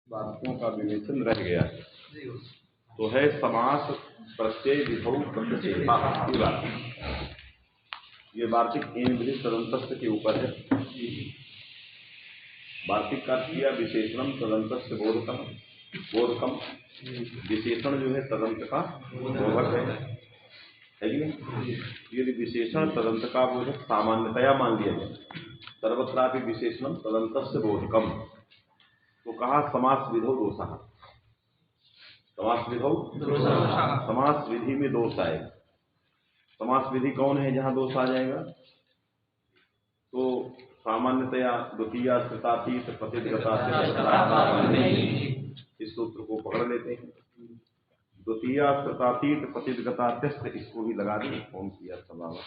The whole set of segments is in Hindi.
बातों का विवेचन रह गया तो है समास प्रत्यय विधौ प्रत्ययता की बात। ये वार्तिक इन विधि तदंतस्य के ऊपर है। वार्तिक का किया विशेषणम तदंतस्य बोधकम। बोधकम विशेषण जो है तदंत का बोधक है कि नहीं। यदि विशेषण तदंत का बोधक सामान्यतया मान लिया जाए सर्वत्रापि विशेषणम तदंतस्य बोधकम, तो कहा समास विधौ दोषः। समास विधौ समास विधि में दोष आएगा। समास विधि कौन है जहां दोष आ जाएगा? तो सामान्यतया द्वितीया श्रुतातीत प्रतिगता से इस सूत्र को पकड़ लेते हैं। द्वितीया श्रुतातीत प्रतिगता टेस्ट इसको भी लगा दें। कौन किया स्वभाव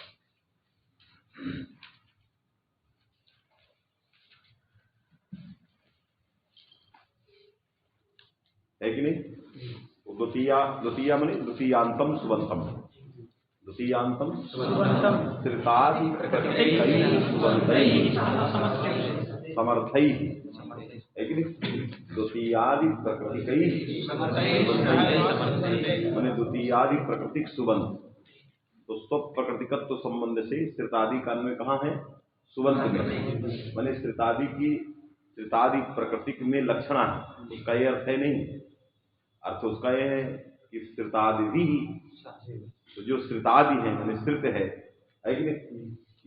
है कि नहीं। द्वितीया माने द्वितीयांतम सुबंतम। द्वितीयांतम श्रुतादि प्रकृतिकैः सुबन्तैः समर्थैः है कि नहीं। द्वितीयादि प्रकृतिकैः माने द्वितीयादि प्रकृतिक सुबंत। तो स्व प्रकृतिकत्व संबंध से श्रुतादि का अन्वय कहाँ है? सुबंत में। माने श्रुतादि की श्रुतादि प्रकृतिक में लक्षणा है, उसका यह अर्थ है नहीं। अर्थ उसका यह है कि श्रुतादि भी, तो जो श्रुतादि है माने श्रुत है कि नहीं।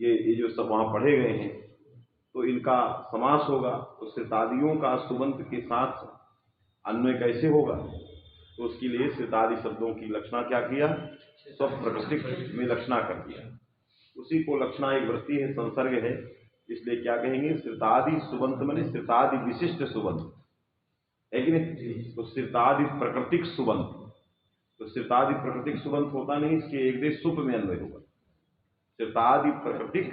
ये जो सब वहां पढ़े गए हैं तो इनका समास होगा। तो श्रुतादियों का सुबंत के साथ अन्वय कैसे होगा? तो उसके लिए श्रुतादि शब्दों की लक्षणा क्या किया? सब प्रकृतिक में लक्षणा कर दिया। उसी को लक्षणा एक वृत्ति है, संसर्ग है, इसलिए क्या कहेंगे? श्रुतादि सुबंत माने श्रुतादि विशिष्ट सुबंत है कि नहीं। तो श्रुतादि प्रकृतिक सुबंत, तो श्रुतादि प्रकृतिक सुबंत होता नहीं, इसके एक देश सुप में अन्वय होगा। श्रुतादि प्रकृतिक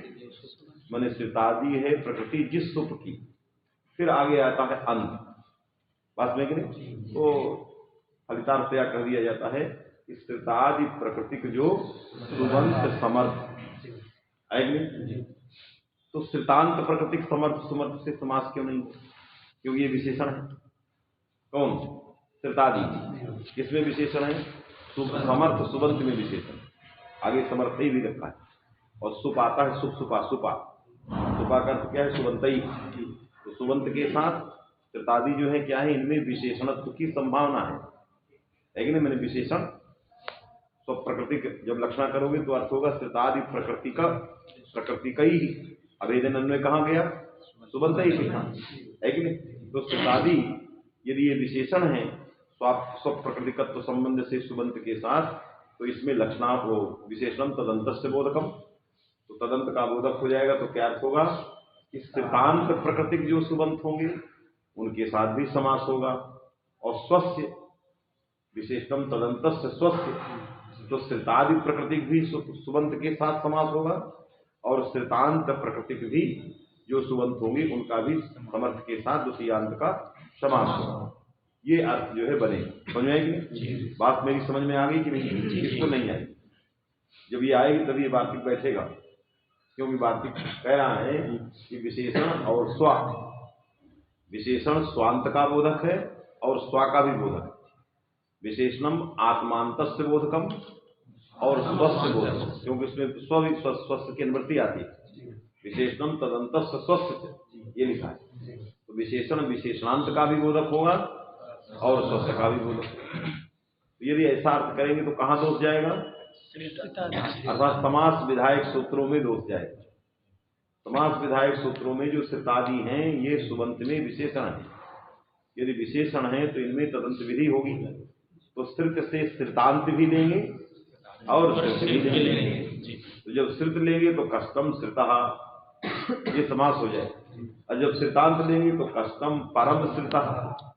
माने श्रुतादि है प्रकृति जिस सुप की, फिर आगे आता है अंत। बात में कि नहीं। तो फलितार्थया कह दिया जाता है कि श्रुतादि प्रकृतिक जो सुबंत समर्थ है कि नहीं। तो श्रुतांत प्रकृतिक समर्थ सुमर्थ से समास क्यों नहीं? क्योंकि ये विशेषण है। कौन? श्रुतादि। किसमें विशेषण है? समर्थ सुबंत में विशेषण। आगे समर्थ ही भी रखा है और सुप आता है। सुप सुपा सुपा सुपा का अर्थ क्या है? सुबंतई। तो सुबंत के साथ श्रुतादि जो है क्या है? इनमें विशेषणत्व की संभावना है कि नहीं। मैंने विशेषण तो प्रकृति जब लक्षणा करोगे तो अर्थ होगा श्रुतादि प्रकृति का प्रकृति का ही अभेदन अन्वय कहाँ गया? सुबंत ही है कि नहीं। तो श्रुतादि यदि ये विशेषण है स्व प्रकृतिकत्व संबंध से सुबंत के साथ, तो इसमें लक्षणा हो विशेषण तदंतस्य बोधकम। तो तदंत का बोधक हो जाएगा। तो क्या अर्थ होगा? कि श्रुतांत प्रकृतिक जो सुबंत होंगे उनके साथ भी समास होगा। और स्वस्य विशेषण तदंतस्य स्वस्य, तो श्रुतादि प्रकृतिक भी सुबंत के साथ समास होगा और श्रुतांत प्रकृतिक भी जो सुबंत होंगे उनका भी समर्थ के साथ द्वितीयांत का समास होगा। ये अर्थ जो है बने। समझ में आएगी? बात मेरी समझ में आ गई कि नहीं? इसको नहीं आई। जब ये आएगी तभी ये वार्तिक बैठेगा। क्योंकि वार्तिक कह रहा है कि विशेषण और स्व, विशेषण स्वांत का बोधक है और स्व का भी बोधक है। विशेषणम आत्मांतस्य बोधकम और स्वस्य बोधकम, क्योंकि उसमें स्व भी स्वस्थ की अनुवृत्ति आती है। विशेषणम तदंतस्य स्वस्थ ये लिखा है। तो विशेषण विशेषणांत का भी बोधक होगा और स्वस्थ का भी बोधक। तो यदि ऐसा अर्थ करेंगे तो कहाँ दोष जाएगा? अर्थात समास विधायक सूत्रों में दोष जाएगा। समास विधायक सूत्रों में जो श्रुतादि हैं ये सुबंत में विशेषण है। यदि विशेषण है तो इनमें तदंत विधि होगी। तो श्रुत से श्रुतांत भी लेंगे और श्रुत भी लेंगे। तो जब श्रुत लेंगे तो कष्टम श्रुतः ये समास हो जाए, और जब श्रुतांत लेंगे तो कष्टम परम श्रुतः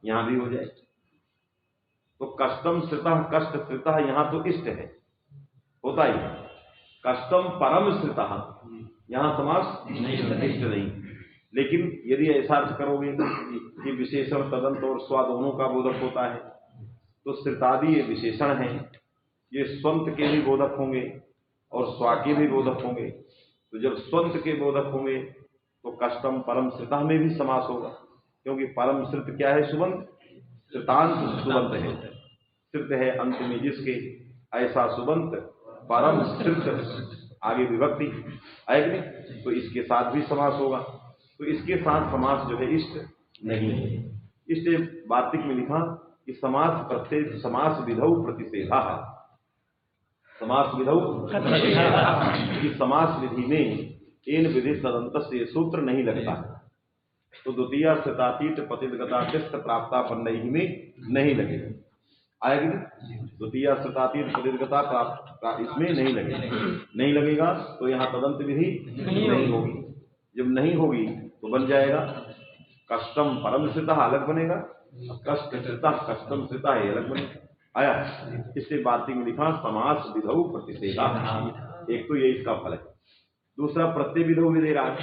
यहां भी हो जाए। तो कष्टम श्रुतः कष्ट श्रुतः यहां तो इष्ट है, होता ही। कष्टम परम श्रुतः यहां समास इष्ट नहीं। लेकिन यदि ऐसा अर्थ करोगे कि विशेषण तदंत और स्व दोनों का बोधक होता है, तो श्रुतादि ये विशेषण है, ये स्वंत के भी बोधक होंगे और स्व के भी बोधक होंगे। तो जब स्वंत के बोधक होंगे तो कष्टम परम श्रुतः में भी समास होगा, क्योंकि परम श्रुत क्या है? सुबंत। श्रितांत सुबंत है, श्रित है अंत में जिसके, ऐसा सुबंत परम श्रित, आगे विभक्ति आएगी, तो इसके साथ भी समास होगा। तो इसके साथ समास जो है इष्ट नहीं है, इसलिए वार्तिक में लिखा कि समास प्रत्यय समास विधौ प्रतिषेधा, समास विधौ कि समास विधि में इन विधि तदंत से सूत्र नहीं लगता, तो द्वितीय श्रितातीत पतितगतातिष्ठ प्राप्तापन्न ही में नहीं लगेगा, आएगी द्वितीय श्रितातीत पतितगता प्राप्त इसमें नहीं लगेगा, नहीं लगेगा तो यहाँ तदंत विधि नहीं होगी। जब नहीं होगी तो बन जाएगा कष्टम परम श्रिता अलग बनेगा, कष्ट श्रिता कष्टम श्रिता है अलग बनेगा, आया। इससे वार्तिक में लिखा समास विधौ प्रतिषेधा, एक तो ये इसका फल है। दूसरा प्रत्यय विधौ भी दे रहा है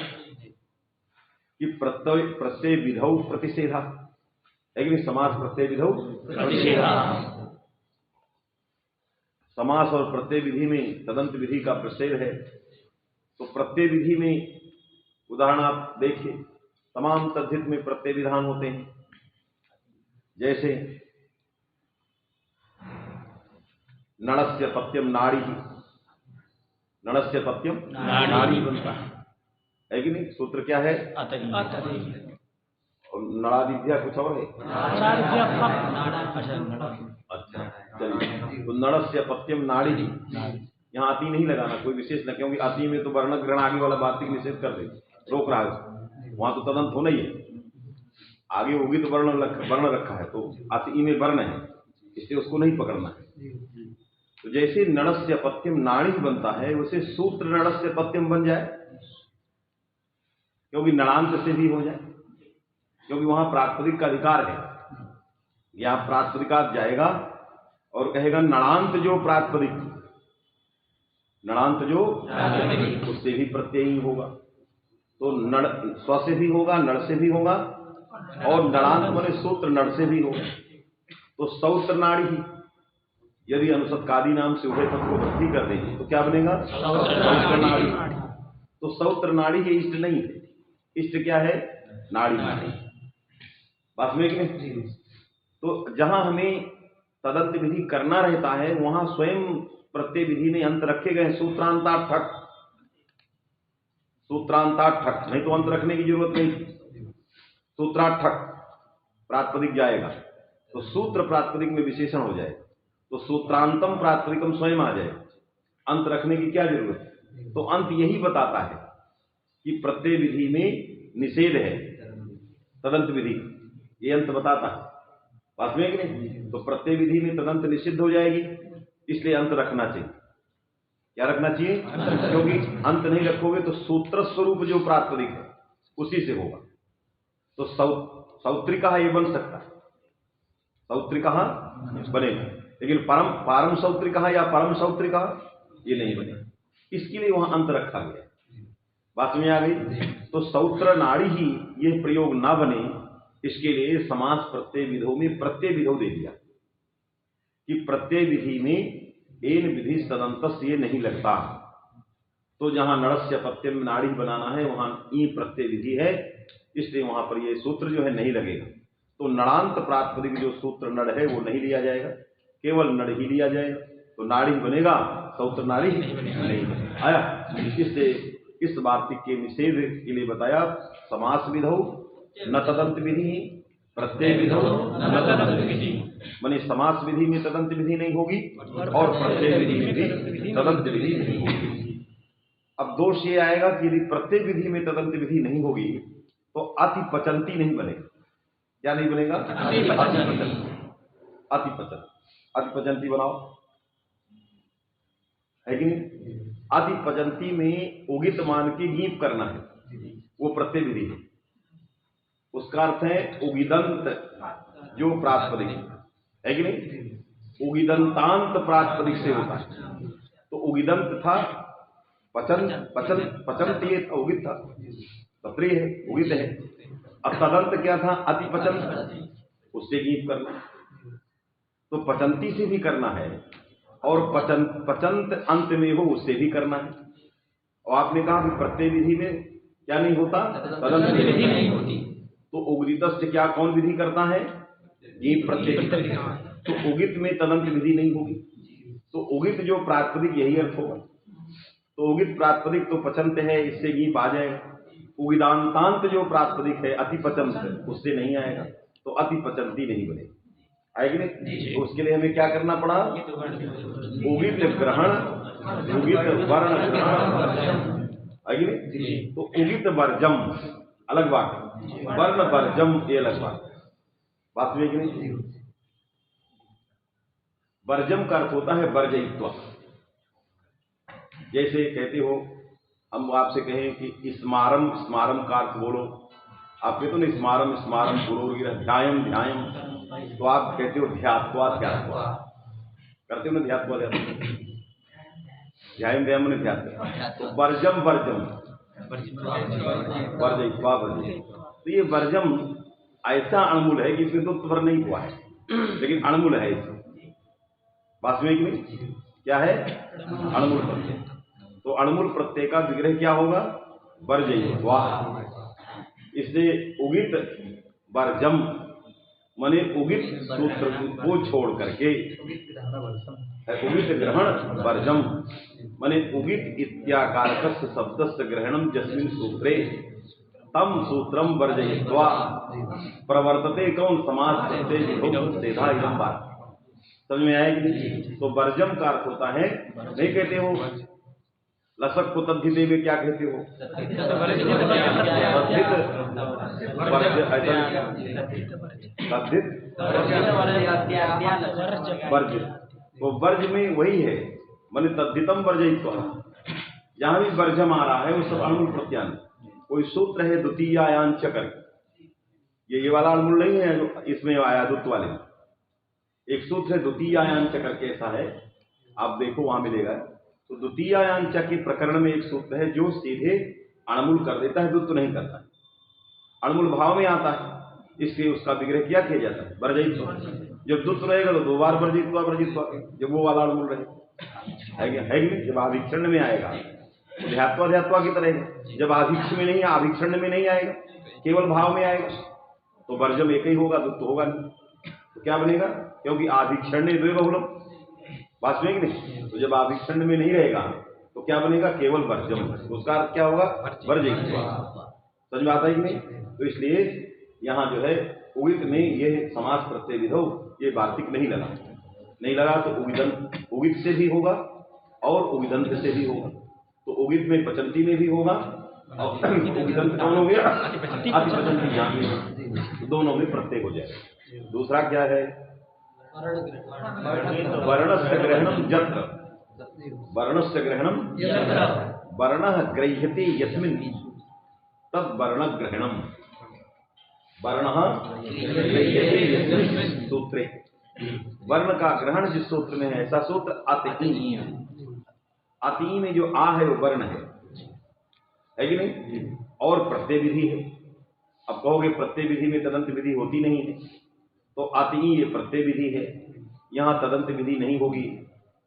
कि प्रत्यय विधौ प्रतिषेधा है कि नहीं, समास प्रत्यय विधौ प्रतिषेधा, समास और प्रत्यय विधि में तदंत विधि का प्रषेध है। तो प्रत्यय विधि में उदाहरण आप देखिए, तमाम तद्धित में प्रत्यय विधान होते हैं, जैसे नणस्य पत्यम नाड़ी, नणस्य पत्यम नाड़ी बनता है कि नहीं, सूत्र क्या है और नड़ादिभ्या कुछ और है, अच्छा चलिए, तो नणस्य पत्यम नाड़ी, यहाँ अति नहीं लगाना, कोई विशेष न, क्योंकि अति में तो वर्ण ग्रहण आगे वाला वार्तिक निषेध कर दे, रोक रहा है, वहां तो तदंत होना ही है, आगे होगी तो वर्ण रखा है, तो अति में वर्ण है, इसलिए उसको नहीं पकड़ना है। तो जैसे नणस्य पत्यम नाड़ी बनता है, वैसे सूत्र नणस्य पत्यम बन जाए, क्योंकि नणांत से भी हो जाए, क्योंकि वहां प्रातिपदिक का अधिकार है। यहां प्रातिपदिकात जाएगा और कहेगा नणांत जो प्रातिपदिक, नणांत जो उससे भी प्रत्यय ही होगा, तो नड़ स्व से भी होगा, नड़ से भी होगा, और नणांत माने सूत्र नड़ से भी होगा। तो सौत्र नाड़ी ही यदि अनुसत्कादि नाम से उभय पद को वृद्धि कर देंगे तो क्या बनेगा, सौत्र नाड़ी। तो सौत्र नाड़ी ये इष्ट नहीं है, इष्ट क्या है, नाड़ी, बात में कि तो जहां हमें तदंत विधि करना रहता है वहां स्वयं प्रत्यय विधि में अंत रखे गए, सूत्रांता ठक, सूत्रांता ठक, नहीं तो अंत रखने की जरूरत नहीं, सूत्राठक प्रातिपदिक जाएगा तो सूत्र प्रातिपदिक में विशेषण हो जाएगा, तो सूत्रांतम प्रातिपदिकम स्वयं आ जाएगा, अंत रखने की क्या जरूरत है। तो अंत यही बताता है कि प्रत्यय विधि में निषेध है, तदंत विधि ये अंत बताता है, वास्तव में नहीं। तो प्रत्यय विधि में तदंत निषिद्ध हो जाएगी, इसलिए अंत रखना चाहिए। क्या रखना चाहिए, क्योंकि अंत नहीं रखोगे तो सूत्र स्वरूप जो प्रातिपदिक है उसी से होगा। तो सौत्रिका ये बन सकता है, सौत्रिका बनेगा, लेकिन पारम सौत्रिका या परम सौत्रिका ये नहीं बनेगा, इसके लिए वहां अंत रखा गया। बात में आ गई। तो सौत्र नाड़ी ही ये प्रयोग ना बने, इसके लिए समास प्रत्यय विधो में प्रत्यय विधो दे दिया कि प्रत्यय विधि में एन विधि तदंत ये नहीं लगता। तो जहां नड़स्य प्रत्यय में नाड़ी बनाना है वहां ई प्रत्यय विधि है, इसलिए वहां पर ये सूत्र जो है नहीं लगेगा। तो नड़ांत प्रातिपदिक जो सूत्र नड़ है वो नहीं लिया जाएगा, केवल नड़ ही लिया जाएगा, तो नाड़ी बनेगा, सौत्र नाड़ी नहीं आया। इससे इस वार्तिक के निषेध के लिए बताया समास विधौ न तदंत विधि, प्रत्यय विधौ न तदंत विधि, माने समास विधि में तदंत विधि नहीं होगी और प्रत्यय विधि में भी तदंत विधि नहीं होगी। अब दोष ये आएगा कि यदि प्रत्यय विधि में तदंत विधि नहीं होगी तो अति पचंती नहीं बनेगा। क्या नहीं बनेगा, अति पचंती बनाओ, है कि नहीं। अति पचंती में उगित मान के गीप करना है, वो प्रत्यय विधि है। उसका अर्थ है उगिदंत जो प्रातिपदिक है कि नहीं, उगिदंतांत प्रातिपदिक से होता है। तो उगिदंत था, पचंत ये उगित था, तत्रीय है, उगित है। अब तदंत क्या था, अति पचंत, उससे गीप करना। तो पचंती से भी करना है और पचंत अंत में हो उससे भी करना है। और आपने कहा कि प्रत्यय विधि में क्या नहीं होता, तदंत विधि नहीं होती। तो उग्रितस्य क्या कौन विधि करता है, ये प्रत्यय। तो उगित में तदंत विधि नहीं होगी, तो उगित जो प्रातिपदिक यही अर्थ होगा। तो उगित प्रातिपदिक तो पचंत है, इससे गीप आ जाएगा। उगिदांतांत जो प्रातिपदिक है अति पचंत, उससे नहीं आएगा, तो अति पचंती नहीं बनेगी, आएगी नहीं। तो उसके लिए हमें क्या करना पड़ा, उगित ग्रहण, उगित वर्ण ग्रहण, आएगी नहीं। तो उगित वर्जम अलग बात, वर्ण वर्जम ये अलग बात में कि नहीं। वर्जम का अर्थ होता है वर्जयित्व। जैसे कहते हो, हम आपसे कहें कि स्मारम, स्मारम का अर्थ बोलो, आप कहते हो ना स्मारम स्मारम पुरोर्गिर ध्यायम ध्यायम, तो आप कहते हो ध्यात्वा ध्यात्वा, करते हो ना ध्यात्वा ध्यात्वा, ध्यायम ध्यायम ने ध्यात्वा। तो वर्जम वर्जम वर्जयित्वा वर्जयित्वा, तो ये वर्जम ऐसा अणमुल है कि इसमें तो त्वर नहीं हुआ है, लेकिन अणमुल है इसमें, वास्तविक में क्या है, अणमुल प्रत्यय। तो अणमुल प्रत्यय का विग्रह क्या होगा, वर्जयित्वा। इसलिए उगित वर्जम माने उगित सूत्र को छोड़ करके, उगित ग्रहण वर्जम माने उगित इत्याकारकस्य शब्दस्य ग्रहणम जस्मिन् सूत्रे तम सूत्रम वर्जयित्वा प्रवर्तते कौन समास प्रत्यय विभक्त सेधा इदम बात। समझ में आया कि नहीं। तो वर्जम का अर्थ होता है, नहीं कहते हो लसक को तद्धिते में क्या कहते हो, वर्ज। तो वर्ज में वही है, माने तद्धितम वर्जयित्वा। जहां भी वर्जम आ रहा है वो सब अणमुल प्रत्यान। कोई सूत्र है द्वितीयायान चकर, ये वाला अणमुल नहीं है जो इसमें आया दुत्त वाले में। एक सूत्र है द्वितीयायान चकर, कैसा है आप देखो वहां मिलेगा। तो द्वितीयायान च के प्रकरण में एक सूत्र है जो सीधे अणमुल कर देता है, द्वित्व नहीं करता है, अणमुल भाव में आता है, इसलिए उसका विग्रह क्या किया जाता है, वर्जयित्व। जब द्वित्व रहेगा तो दो बार वर्जयित्वा वर्जित्वा, जब वो वाला अणमुल रहे है कि जब आभिक्षण में आएगा तो ध्यात्वा ध्यात्वा की तरह, जब आभिक्ष में नहीं, आभिक्षण में नहीं आएगा, केवल भाव में आएगा, तो वर्जम एक ही होगा, द्वित्व होगा नहीं। तो क्या बनेगा, क्योंकि आभिक्षण ने द्वे बहुलम, वास्तविक नहीं। तो जब आभिक्षण में नहीं रहेगा तो क्या बनेगा, केवल वर्जम, उसका अर्थ क्या होगा, वर्जयित्वा। समझ में आता है कि नहीं। तो इसलिए यहाँ जो है उगित में ये समास प्रत्यय विधौ ये वार्तिक नहीं लगा तो उगित से भी होगा और उगिदंत से भी होगा। तो उगित में पचंती में भी होगा और उगिदंत दोनों में अतिपचंती यहाँ में, दोनों में प्रत्यय हो जाएगा। दूसरा क्या है, वर्णस्य ग्रहणम यत्र, वर्णस्य ग्रहणम वर्णः ग्रह्यते यस्मिन् तद वर्ण ग्रहणम, वर्णः ग्रह्यते यस्मिन् सूत्रे, वर्ण का ग्रहण जिस सूत्र में है ऐसा सूत्र अति। अति में जो आ है वो वर्ण है कि नहीं, और प्रत्यय विधि है। अब कहोगे प्रत्यय विधि में तदंत विधि होती नहीं है, तो अति ये प्रत्यय विधि है, यहाँ तदंत विधि नहीं होगी,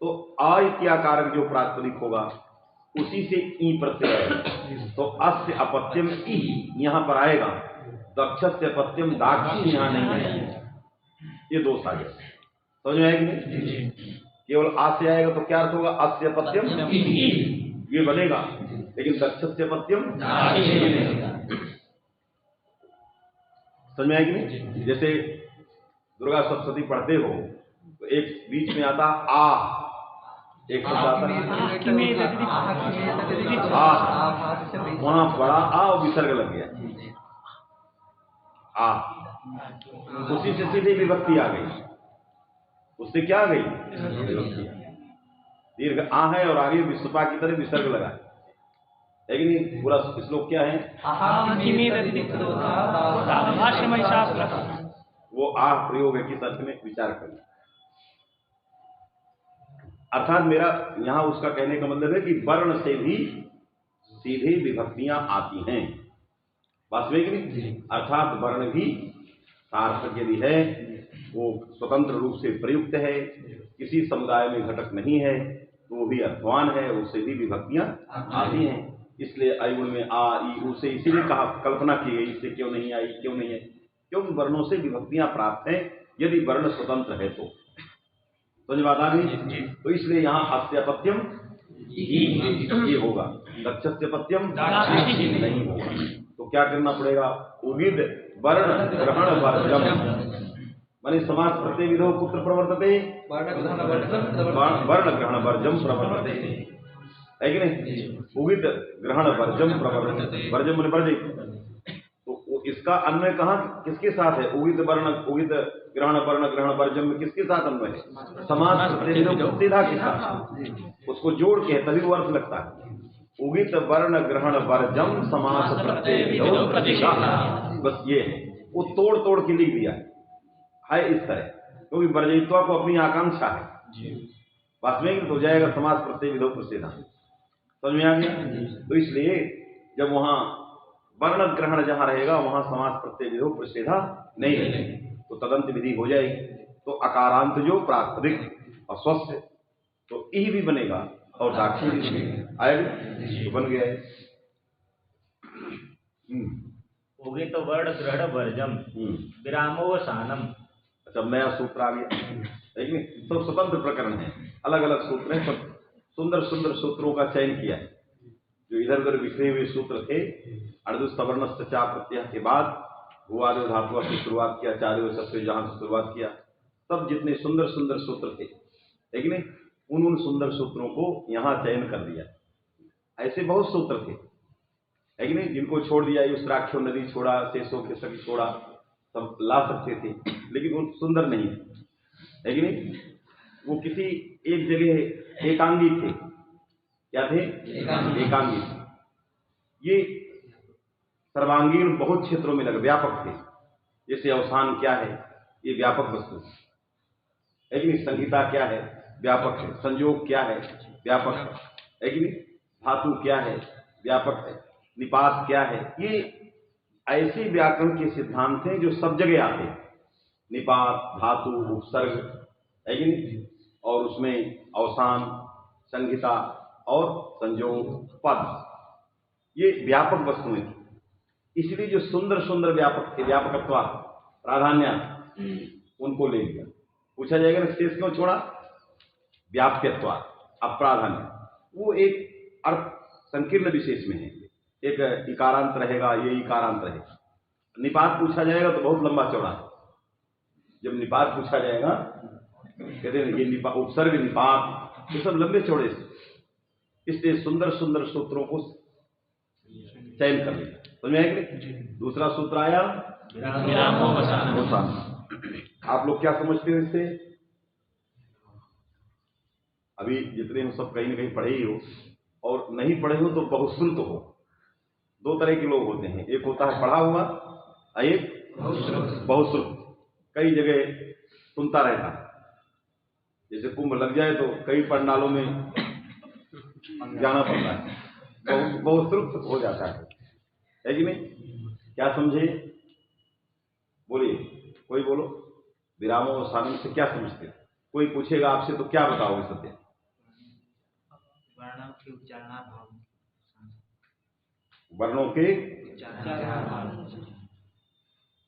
तो आ इत्याकारक जो प्रातिपदिक होगा उसी से ई प्रत्यय आएगा। तो अस्य अपत्यम ई यहाँ पर आएगा, दक्षस्य अपत्यम दाक्षी यहाँ नहीं आएगा, ये दोष आ गया। समझ में आएगी नहीं, केवल आ से आएगा तो क्या अर्थ होगा, अस्य अपत्यम ये बनेगा, लेकिन दक्षस्य अपत्यम समझ में आएगी नहीं। जैसे दुर्गा सप्तशती पढ़ते हो तो एक बीच में आता आ, एक शब्द आता वहां बड़ा आ और विसर्ग लग गया आ, उसी से सीधे विभक्ति आ गई, उससे क्या आ गई विभक्ति। दीर्घ आ है और आगे विस्पा की तरह विसर्ग लगा है, लेकिन पूरा श्लोक क्या है, वो आ प्रयोग है किस अर्थ में, विचार करें। अर्थात मेरा यहां उसका कहने का मतलब है कि वर्ण से भी सीधे विभक्तियां आती हैं, वास्तविक नहीं। अर्थात वर्ण भी सार्थक यदि है वो स्वतंत्र रूप से प्रयुक्त है, किसी समुदाय में घटक नहीं है, तो वो भी अर्थवान है, उससे भी विभक्तियां आती हैं। इसलिए अयुण में आ ई उसे इसीलिए कहा, कल्पना की गई इससे क्यों नहीं आई, क्यों नहीं है, क्योंकि वर्णों से विभक्तियां प्राप्त हैं यदि वर्ण स्वतंत्र है तो समझ बात आ गई। तो इसलिए यहाँ हास्यापत्यम ये होगा, दक्षस्यपत्यम नहीं होगा। तो क्या करना पड़ेगा, उगिद वर्ण ग्रहण वर्जम, माने समास प्रत्यय विधो कुत्र प्रवर्तते, वर्ण ग्रहण वर्जम प्रवर्तते, है कि नहीं। उगिद ग्रहण वर्जम प्रवर्तते, वर्जम माने वर्जित। तो इसका अन्वय कहाँ किसके साथ है, उगित ग्रहण वर्ण ग्रहण वर्जम में किसके साथ अन्वय है, समास प्रत्यय विधो प्रतिधा के साथ, उसको जोड़ के तभी वो अर्थ लगता है। उगित वर्ण ग्रहण वर्जम समास प्रत्यय विधो प्रतिधा, बस ये है, वो तोड़ तोड़ के लिख दिया है इस तरह, क्योंकि तो वर्जित्वा को अपनी आकांक्षा है, वास्तविक हो जाएगा समास प्रत्यय विधो प्रतिधा, समझ में आ गया। तो इसलिए जब वहां वर्ण ग्रहण जहां रहेगा वहां समास प्रत्यय विधो प्रतिधा नहीं रहेगी, तो तदंत विधि हो जाएगी। तो अकारांत जो प्राकृतिक और स्वस्थ, तो ई भी बनेगा और दाक्षी भी बनेगा, आएगा तो बन गया है। उगित वर्ण ग्रहण वर्जम विरामोवसानम। अच्छा, नया सूत्र आ गया, लेकिन सब स्वतंत्र प्रकरण है, अलग अलग सूत्र हैं, सब सुंदर सुंदर सूत्रों का चयन किया है। जो इधर उधर बिखरे हुए सूत्र थे, अर्धुस्तवर्णस्य चा प्रत्यय के बाद भुवादो धातु से शुरुआत किया, चार्यो सबसे जहां से शुरुआत किया, सब जितने सुंदर सुंदर सूत्र थे, लेकिन उन सुंदर सूत्रों को यहाँ चयन कर दिया। ऐसे बहुत सूत्र थे, लेकिन जिनको छोड़ दिया, युस्त्राक्षो नदी छोड़ा, शेषो के सभी छोड़ा, सब ला सकते थे, लेकिन वो सुंदर नहीं, लेकिन वो किसी एक जगह एकांगी थे। क्या थे, एकांगी। ये सर्वांगीण बहुत क्षेत्रों में लगे, व्यापक थे। जैसे अवसान क्या है, ये व्यापक वस्तु है, लेकिन संहिता क्या है, व्यापक है। संयोग क्या है, व्यापक है, लेकिन धातु क्या है, व्यापक है। निपात क्या है, ये ऐसे व्याकरण के सिद्धांत हैं जो सब जगह आते हैं। निपात, धातु, उपसर्ग, लेकिन और उसमें अवसान, संहिता और संयोग, पद, ये व्यापक वस्तुएं थी। इसलिए जो सुंदर सुंदर व्यापक थे, व्यापकत्व प्राधान्य, उनको ले लिया। पूछा जाएगा ना शेष क्यों छोड़ा, व्याप्यत्व अप्राधान्य, वो एक अर्थ संकीर्ण विशेष में है, एक इकारांत रहेगा, ये इकारांत रहेगा। निपात पूछा जाएगा तो बहुत लंबा चौड़ा है। जब निपात पूछा जाएगा, कहते हैं ये निपात, उपसर्ग, निपात, ये सब लंबे चौड़े से, इसलिए सुंदर सुंदर सूत्रों को चयन कर लिया। समझ में आया कि दूसरा सूत्र आया विरामोवसानम। आप लोग क्या समझते हो इससे? अभी जितने हम सब कहीं ना कहीं पढ़े ही हो, और नहीं पढ़े हो तो बहुश्रुत हो। दो तरह के लोग होते हैं, एक होता है पढ़ा हुआ, एक बहुश्रुत, कई जगह सुनता रहता है। जैसे कुंभ लग जाए तो कई पंडालों में जाना पड़ता है, बहुश्रुत हो जाता है कि नहीं? क्या समझे, बोलिए, कोई बोलो। विरामोवसानम से क्या समझते? कोई पूछेगा आपसे तो क्या बताओगे सत्य? वर्णों के उच्चारणाभाव, वर्णों के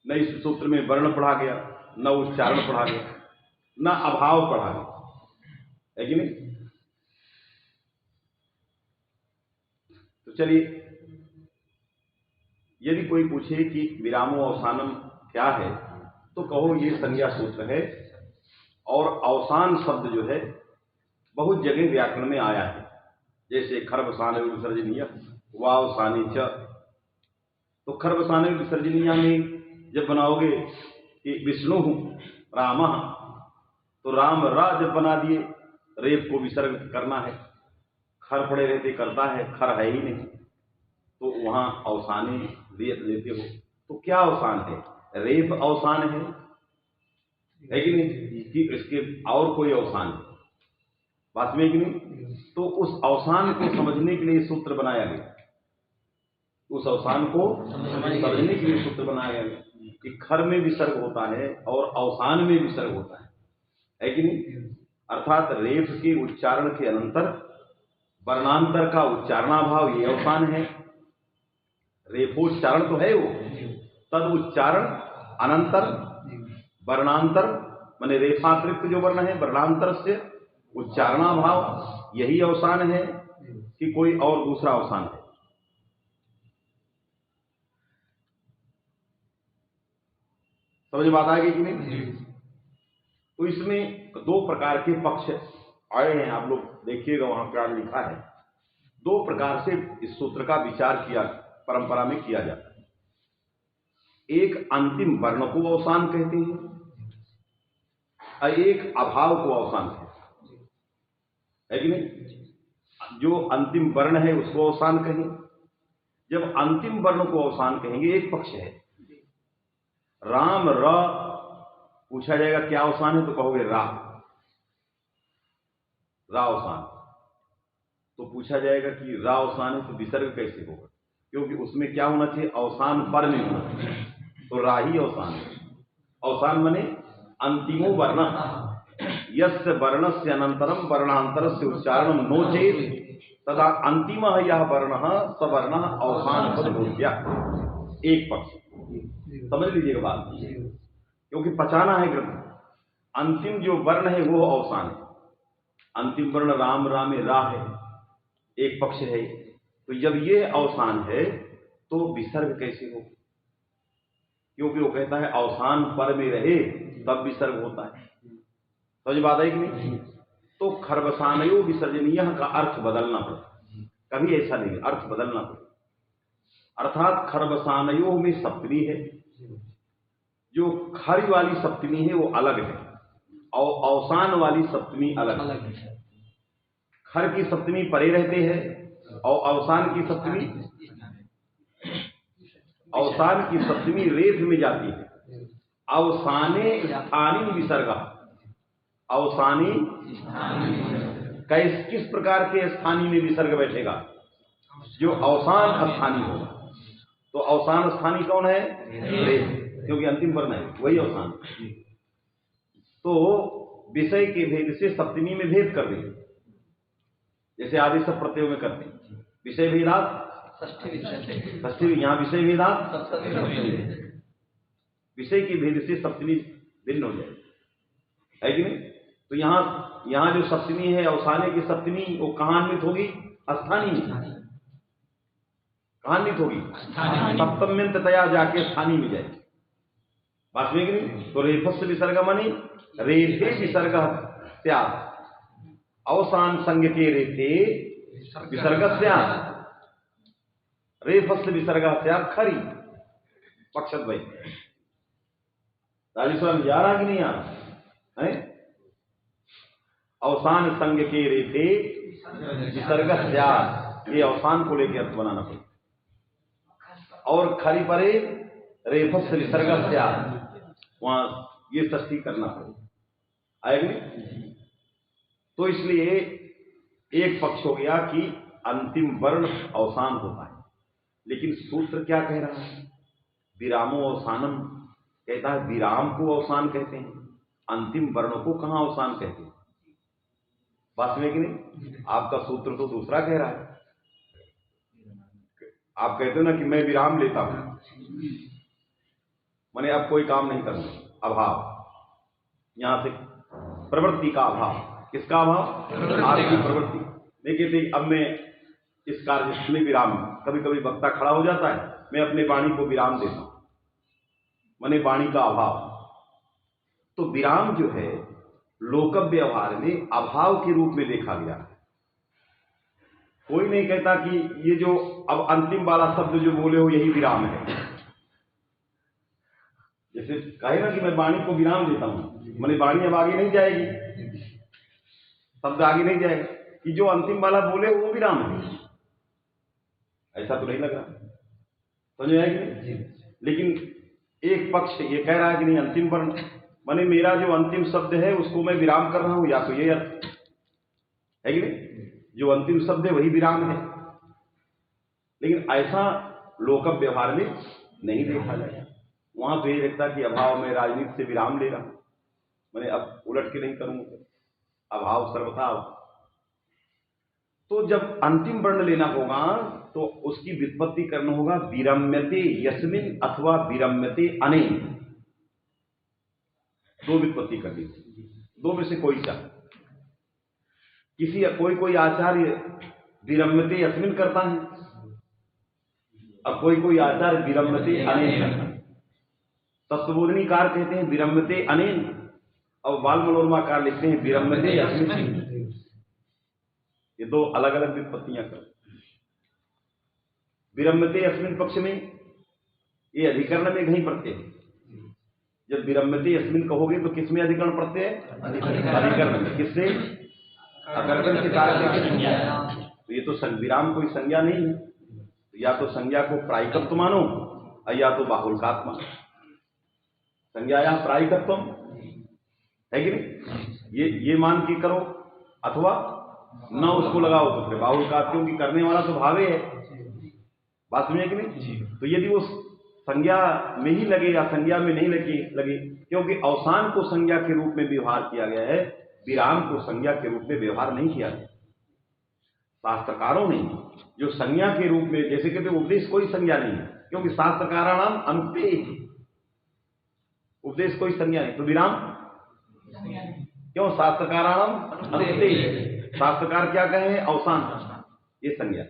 न इस सूत्र में वर्ण पढ़ा गया, न उच्चारण पढ़ा गया, न अभाव पढ़ा गया, है कि नहीं? तो चलिए, यदि कोई पूछे कि विरामोवसानम क्या है, तो कहो ये संज्ञा सूत्र है, और अवसान शब्द जो है बहुत जगह व्याकरण में आया है। जैसे खर्वसाने विसर्जनीय वावसानी च, तो खर्वसाने विसर्जनीय में जब बनाओगे कि विष्णु राम, तो राम रा जब बना दिए, रेप को विसर्ग करना है, खर पड़े रहते करता है, खर है ही नहीं, तो वहां अवसानी लेते हो, तो क्या अवसान है? रेप अवसान है कि नहीं? कि इसके और कोई अवसान है, बात में कि नहीं? तो उस अवसान को समझने के लिए सूत्र बनाया गया, उस अवसान को समझने के लिए सूत्र बनाया गया कि खर में विसर्ग होता है और अवसान में विसर्ग होता है कि नहीं? अर्थात रेफ के उच्चारण के अनंतर वर्णांतर का उच्चारणाभाव, ये अवसान है। रेफोच्चारण तो है वो, तद उच्चारण अनंतर वर्णांतर माने रेफाकृत जो वर्ण है, वर्णांतर से उच्चारणाभाव, यही अवसान है कि कोई और दूसरा अवसान है? समझ बात आ गई कि नहीं? तो इसमें दो प्रकार के पक्ष आए हैं, आप लोग देखिएगा वहां क्या लिखा है। दो प्रकार से इस सूत्र का विचार किया, परंपरा में किया जाता है। एक अंतिम वर्ण को अवसान कहते हैं और एक अभाव को अवसान कहते हैं, है कि नहीं? जो अंतिम वर्ण है उसको अवसान कहें। जब अंतिम वर्ण को अवसान कहेंगे, एक पक्ष है राम र, पूछा जाएगा क्या अवसान है, तो कहोगे रा अवसान। तो पूछा जाएगा कि रा अवसान है तो विसर्ग कैसे होगा? क्योंकि उसमें क्या होना चाहिए, अवसान पर में होना चाहिए, तो रा ही अवसान है। अवसान माने अंतिमो वर्ण, यस्य वर्णस्य अनंतरम वर्णांतरस्य उच्चारणम नो चेत तदा अंतिमः यह वर्णः स वर्णः अवसान पद भूत्या। एक पक्ष समझ लीजिएगा बात, क्योंकि पचाना है ग्रंथ। अंतिम जो वर्ण है वो अवसान है। अंतिम वर्ण राम रामे रा है, एक पक्ष है। तो जब ये अवसान है तो विसर्ग कैसे हो? क्योंकि वो कहता है अवसान पर में रहे तब विसर्ग होता है। समझ बात है कि नहीं? तो खरबसानयो विसर्जनीय का अर्थ बदलना पड़ता, कभी ऐसा नहीं, अर्थ बदलना पड़ता। अर्थात खरबसानयो में सप्तमी है, जो खरी वाली सप्तमी है वो अलग है और अवसान वाली सप्तमी अलग है। खर की सप्तमी परे रहते हैं और अवसान की सप्तमी रेफ में जाती है। अवसाने स्थानी विसर्ग, अवसानी किस प्रकार के स्थानी में विसर्ग बैठेगा? जो अवसान स्थानी होगा। तो अवसान स्थानी कौन है? रेफ, क्योंकि अंतिम वर्ण है वही अवसान। तो विषय के भेद से सप्तमी में भेद कर देंगे, जैसे आदि सब प्रत्ययों में करते हैं। विषय भेदात षष्ठी, यहां विषय भेदात, विषय के भेद से सप्तमी भिन्न हो जाएगी, है कि नहीं? तो यहां जो सप्तमी है, अवसाने की सप्तमी, वो कहां अन्वित होगी? स्थानी। कहां अन्वित होगी? सप्तम्यंततया जाके स्थानी में जाएगी। बात में कि नहीं? तो रेफस्य विसर्ग मानी रेफे विसर्ग स्यात्, अवसान संग के रेफे विसर्ग स्यात्, रेफस्य विसर्ग स्यात् खरी। पक्षत भाई राजेश्वर जा रहा कि नहीं आ रहा है? अवसान संग के रेफे विसर्ग स्यात्, ये अवसान को लेकर अर्थ बनाना पड़ेगा। और खरी परे रेफस्य विसर्ग स्यात्, वहां ये षष्ठी करना पड़ेगा, आएगी। तो इसलिए एक पक्ष हो गया कि अंतिम वर्ण अवसान होता है, लेकिन सूत्र क्या कह रहा है? विरामो अवसानम, कहता है विराम को अवसान कहते हैं, अंतिम वर्ण को कहां अवसान कहते हैं? बात में कि नहीं? आपका सूत्र तो दूसरा कह रहा है। आप कहते हो ना कि मैं विराम लेता हूं, मैंने अब कोई काम नहीं करना, अभाव, यहां से प्रवृत्ति का अभाव। किसका अभाव? आपकी प्रवृत्ति। नहीं कहते अब मैं इस कार्य में विराम, कभी कभी वक्ता खड़ा हो जाता है, मैं अपने वाणी को विराम देता हूं, माने वाणी का अभाव। तो विराम जो है लोक व्यवहार में अभाव के रूप में देखा गया है। कोई नहीं कहता कि ये जो अब अंतिम वाला शब्द जो बोले हो यही विराम है। जैसे कहे ना कि मैं वाणी को विराम देता हूं, माने वाणी अब आगे नहीं जाएगी, शब्द आगे नहीं जाएगा, कि जो अंतिम वाला बोले वो विराम है। ऐसा तो नहीं लग रहा, समझ में आएगी नहीं? लेकिन एक पक्ष ये कह रहा है कि नहीं, अंतिम वर्ण माने मेरा जो अंतिम शब्द है उसको मैं विराम कर रहा हूं, या तो ये अर्थ है कि नहीं, जो अंतिम शब्द है वही विराम है। लेकिन ऐसा लोक व्यवहार में नहीं देखा जाए। वहां तो ये देखता कि अभाव में राजनीति से विराम ले रहा, मैंने अब उलट के नहीं करूंगा, अभाव सर्वथा। तो जब अंतिम वर्ण लेना होगा तो उसकी व्युत्पत्ति करना होगा विरम्यते यस्मिन अथवा विरम्यते अनेन। दो व्युत्पत्ति कर दी, दो में से कोई सा। किसी कोई आचार्य विरम्यते अस्मिन करता है और कोई आचार्य विरम्यते अनेन करता है। तत्वबोधनीकार कहते हैं विरम्यते अनेन और बाल मनोरमाकार लिखते हैं विरम्यते अस्मिन। ये दो अलग अलग व्युत्पत्तियां कर। विरम्यते अस्मिन पक्ष में ये अधिकरण में कहीं प्रत्यय है। जब विरम्यते अस्मिन कहोगे तो किसमें अधिकरण प्रत्यय है? अधिकरण में। किससे? अकर्मण के कारण। तो ये तो विराम कोई संज्ञा नहीं है, तो या तो संज्ञा को प्रायिकत्व मानो और या तो बाहुल्यकात्म मानो। संज्ञा या प्रायिकत्व है कि नहीं, ये मान के करो, अथवा न उसको लगाओ तो फिर बाहुल्यकात्म, क्योंकि करने वाला तो भावे है। बात समझे कि नहीं? तो यदि वो संज्ञा में ही लगे या संज्ञा में नहीं लगे, क्योंकि अवसान को संज्ञा के रूप में व्यवहार किया गया है, विराम को संज्ञा के रूप में व्यवहार नहीं किया गया शास्त्रकारों ने। जो संज्ञा के रूप में, जैसे कहते उपदेश कोई संज्ञा नहीं है, क्योंकि शास्त्रकाराणाम अनुक्ते, उपदेश कोई संज्ञा नहीं, तो विराम क्यों? शास्त्रकाराणाम अनुक्ते। शास्त्रकार क्या कहे? अवसान, ये संज्ञा।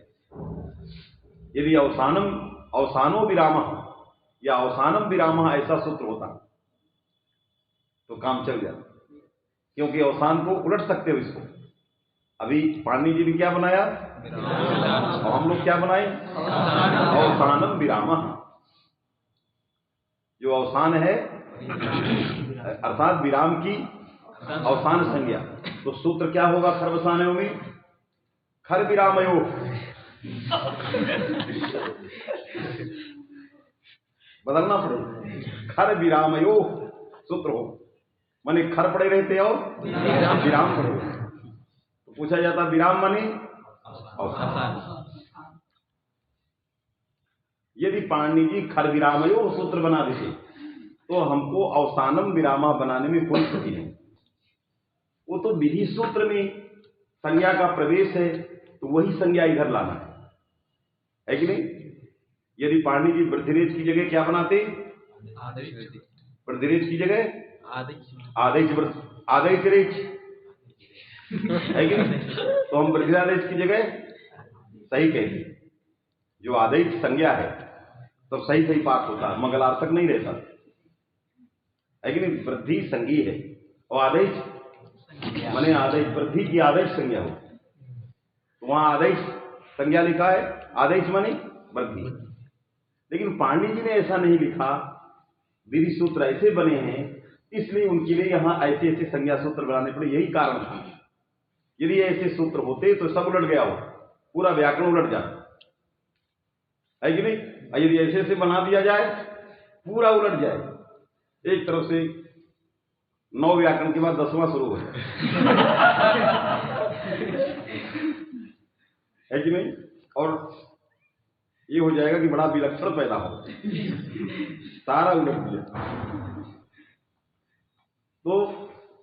यदि अवसानो विराम या अवसानम विराम ऐसा सूत्र होता तो काम चल जाता, क्योंकि अवसान को उलट सकते हो इसको। अभी पाणिनि जी ने क्या बनाया और हम लोग क्या बनाए? अवसानम विराम। जो अवसान है अर्थात विराम की अवसान संज्ञा, तो सूत्र क्या होगा खरवसानयो में? खर विरामयो। बदलना पड़ेगा, खर विरामयो सूत्र हो, माने खर पड़े रहते और विराम पड़े। तो पूछा जाता विराम माने अवसान। यदि पाणिनि जी खर विरामयो सूत्र बना देते तो हमको अवसानम विरामा बनाने में कोई क्षति नहीं। वो तो विधि सूत्र में संज्ञा का प्रवेश है, तो वही संज्ञा इधर लाना है कि नहीं? यदि पाणिनि जी वृद्धिरेच की जगह क्या बनाते? वृद्धिरेच की जगह आदेश रेच है कि नहीं? तो हम वृद्धिरादेश की जगह सही कहते, जो आदेश संज्ञा है तो सही पाठ होता है, मंगलार्थक नहीं रहता है कि नहीं? वृद्धि संज्ञी है और आदेश माने आदेश, वृद्धि की आदेश संज्ञा हो, तो वहां आदेश संज्ञा लिखा है, आदेश माने वृद्धि। लेकिन पाणिनि जी ने ऐसा नहीं लिखा, विधि सूत्र ऐसे बने हैं, इसलिए उनके लिए यहां ऐसे संज्ञा सूत्र बनाने पड़े। यही कारण था। यदि ऐसे सूत्र होते तो सब उलट गया हो, पूरा व्याकरण उलट जाता है कि नहीं? यदि ऐसे बना दिया जाए पूरा उलट जाए, एक तरफ से 9 व्याकरण के बाद 10वां शुरू हो जाए है कि नहीं? और ये हो जाएगा कि बड़ा विलक्षण पैदा हो, सारा उलट दिया। तो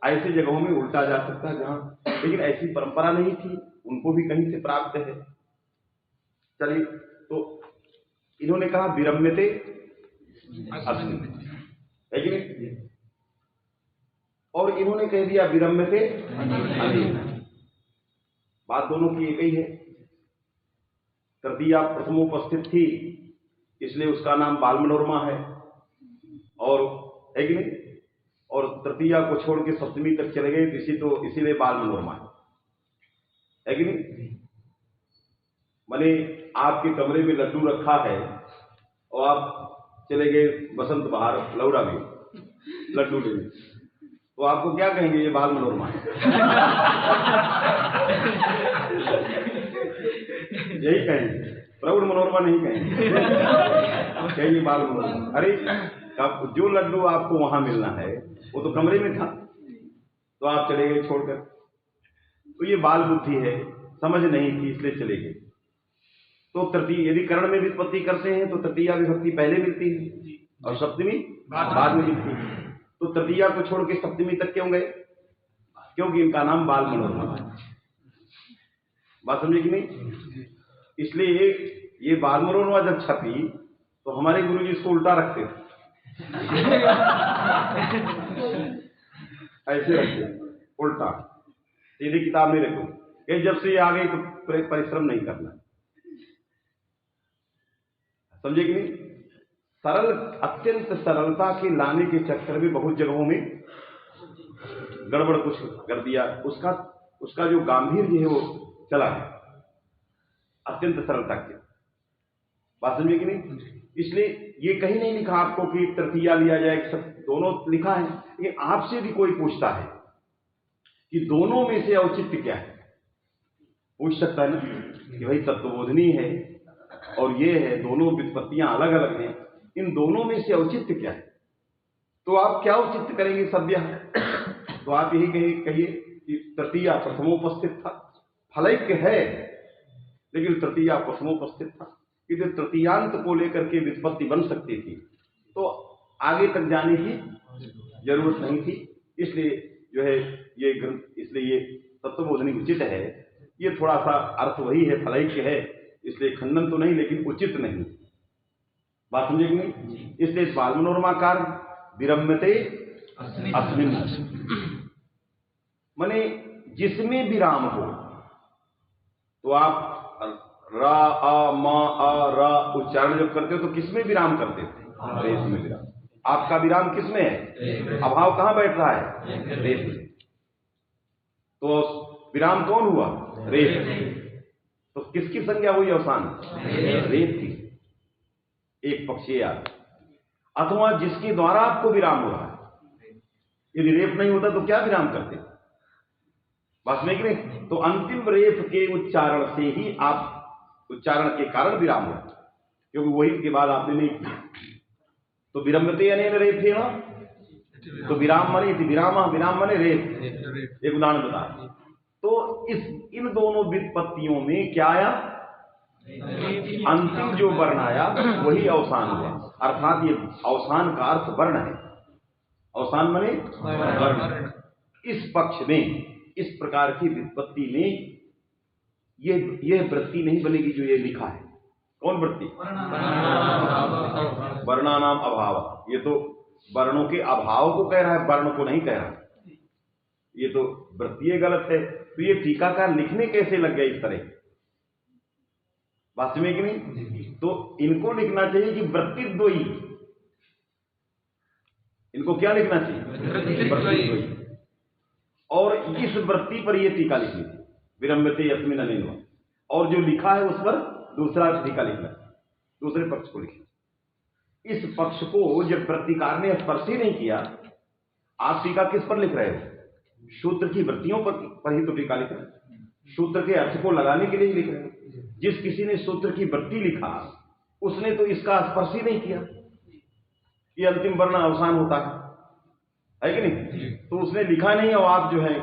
ऐसी जगहों में उल्टा जा सकता है जहां, लेकिन ऐसी परंपरा नहीं थी, उनको भी कहीं से प्राप्त है। चलिए, तो इन्होंने कहा विरम्यते अस्मिन, है कि नहीं? और इन्होंने कह दिया विरम्यते अनेन। बात दोनों की एक ही है। तृतीया प्रथमोपस्थित थी, इसलिए उसका नाम बाल मनोरमा है, और है कि नहीं? और तृतीया को छोड़ के सप्तमी तक चले गए, इसीलिए बाल मनोरमा है कि नहीं? माने आपके कमरे में लड्डू रखा है और आप चले गए बसंत बहार लौड़ा में लड्डू लेने, तो आपको क्या कहेंगे? ये बाल मनोरमा है। यही कहेंगे, प्रौढ़ मनोरमा नहीं कहेंगे बाल मनोरमा। अरे जो लड्डू आपको वहां मिलना है वो तो कमरे में था, तो आप चले गए छोड़कर, तो ये बाल बुद्धि है, समझ नहीं थी इसलिए चले गए। तो तृतीय, यदि कर्ण में व्युत्पत्ति करते हैं तो तृतीया विभक्ति पहले मिलती है और सप्तमी बाद में मिलती है। तो तृतीया को छोड़ के सप्तमी तक क्यों गए? क्योंकि इनका नाम बाल मनोरमा है। बात समझे कि नहीं? इसलिए ये बाल मनोरमा जब छपी तो हमारे गुरुजी इसको उल्टा रखते थे। ऐसे रखिए, उल्टा, सीधी किताब नहीं रखो कि जब से ये आ गई तो परिश्रम नहीं करना, समझे कि नहीं? सरल, अत्यंत सरलता के लाने के चक्कर में बहुत जगहों में गड़बड़ कुछ कर दिया, उसका जो गांभीर्य है वो चला गया, अत्यंत सरलता के, बात समझे कि नहीं? इसलिए ये कहीं नहीं लिखा आपको कि तृतीया लिया जाए, सब दोनों लिखा है, लेकिन आपसे भी कोई पूछता है कि दोनों में से औचित्य क्या है, पूछ सकता है ना कि भाई तत्वबोधनी है और ये है, दोनों व्युत्पत्तियां अलग अलग हैं, इन दोनों में से औचित्य क्या है? तो आप क्या औचित्य करेंगे सद्य? तो आप यही कहिए कि तृतीया प्रथमोपस्थित था, फलैक्य है लेकिन तृतीया प्रथमोपस्थित था, यदि तृतीयांत को लेकर के व्युत्पत्ति बन सकती थी तो आगे तक जाने की जरूरत नहीं थी। इसलिए जो है ये ग्रंथ, इसलिए ये तत्वबोधनी उचित है, ये थोड़ा सा अर्थ वही है, फलैक्य है, इसलिए खंडन तो नहीं लेकिन उचित नहीं, बात समझे कि नहीं? इसलिए बालमनोरमाकार विरम्यते अस्मिन्, माने जिसमें विराम हो, तो आप रा आ मा आ रा उच्चारण जब करते हो तो किसमें विराम करते हो? रेफ में विराम। आपका विराम किसमें है? अभाव कहां बैठ रहा है? रेफ में। तो विराम कौन हुआ? रेफ। तो किसकी संज्ञा हुई अवसान? रेफ की। एक पक्ष ये आता, अथवा जिसके द्वारा आपको विराम हो रहा है, यदि रेफ नहीं होता तो क्या विराम करते? बात में कि नहीं? तो अंतिम रेफ के उच्चारण से ही आप, उच्चारण के कारण विराम हो, क्योंकि वही के बाद आपने नहीं किया। तो विरम्यते अनेन रेफेण, तो विराम माने विराम माने रेफ। एक उदाहरण बता, तो इन दोनों व्युत्पत्तियों में क्या आया? अंतिम जो वर्ण आया वही अवसान हुआ, अर्थात ये अवसान का अर्थ वर्ण है, अवसान माने वर्ण। इस पक्ष में, इस प्रकार की व्युत्पत्ति में ये वृत्ति नहीं बनेगी जो ये लिखा है। कौन वृत्ति? वर्णानाम अभाव। ये तो वर्णों के अभाव को कह रहा है, वर्ण को नहीं कह रहा, ये तो वृत्ति गलत है। तो ये टीकाकार लिखने कैसे लग गए इस तरह? वास्तव में कि नहीं? तो इनको लिखना चाहिए कि वृत्ति द्वयी, इनको क्या लिखना चाहिए? वृत्ति द्वयी। और इस वृत्ति पर यह टीका लिखनी थी, विरम्यते अस्मिन् अनेन, और जो लिखा है उस पर दूसरा टीका लिखना, दूसरे पक्ष को लिखना। इस पक्ष को जब वृत्तिकार ने स्पर्श ही नहीं किया, आप टीका किस पर लिख रहे हो? सूत्र की वृत्तियों पर ही तो टीका लिख रहे हैं, सूत्र के अर्थ को लगाने के लिए लिख रहे हैं। जिस किसी ने सूत्र की वृत्ति लिखा उसने तो इसका स्पर्श ही नहीं किया कि अंतिम वर्ण अवसान होता है कि नहीं? तो उसने लिखा नहीं और आप जो है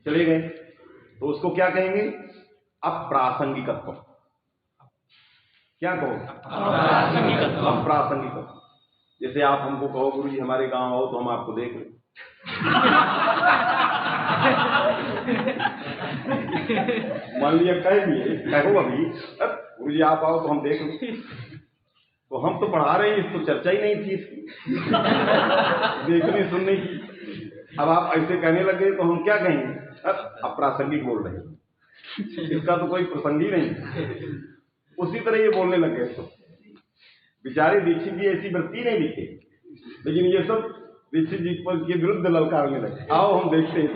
चले गए, तो उसको क्या कहेंगे? अप्रासंगिकत्व। क्या कहो? अप्रासंगिकत्व। जैसे आप हमको कहो गुरु जी हमारे गांव आओ तो हम आपको देख लें, मान लिया कह दिए, कहो अभी गुरु जी आप आओ तो हम देख लें, तो हम तो पढ़ा रहे हैं, इस तो चर्चा ही नहीं थी इसकी देखने सुनने की। अब आप ऐसे कहने लगे तो हम क्या कहेंगे? अप्रासंगिक बोल रहे हैं, इसका तो कोई प्रसंग ही नहीं। उसी तरह ये बोलने लगे, तो बेचारे दीक्षित जी ऐसी वृत्ति नहीं लिखे, लेकिन ये सब दीक्षित जी के विरुद्ध ललकारने लगे, आओ हम देखते हैं।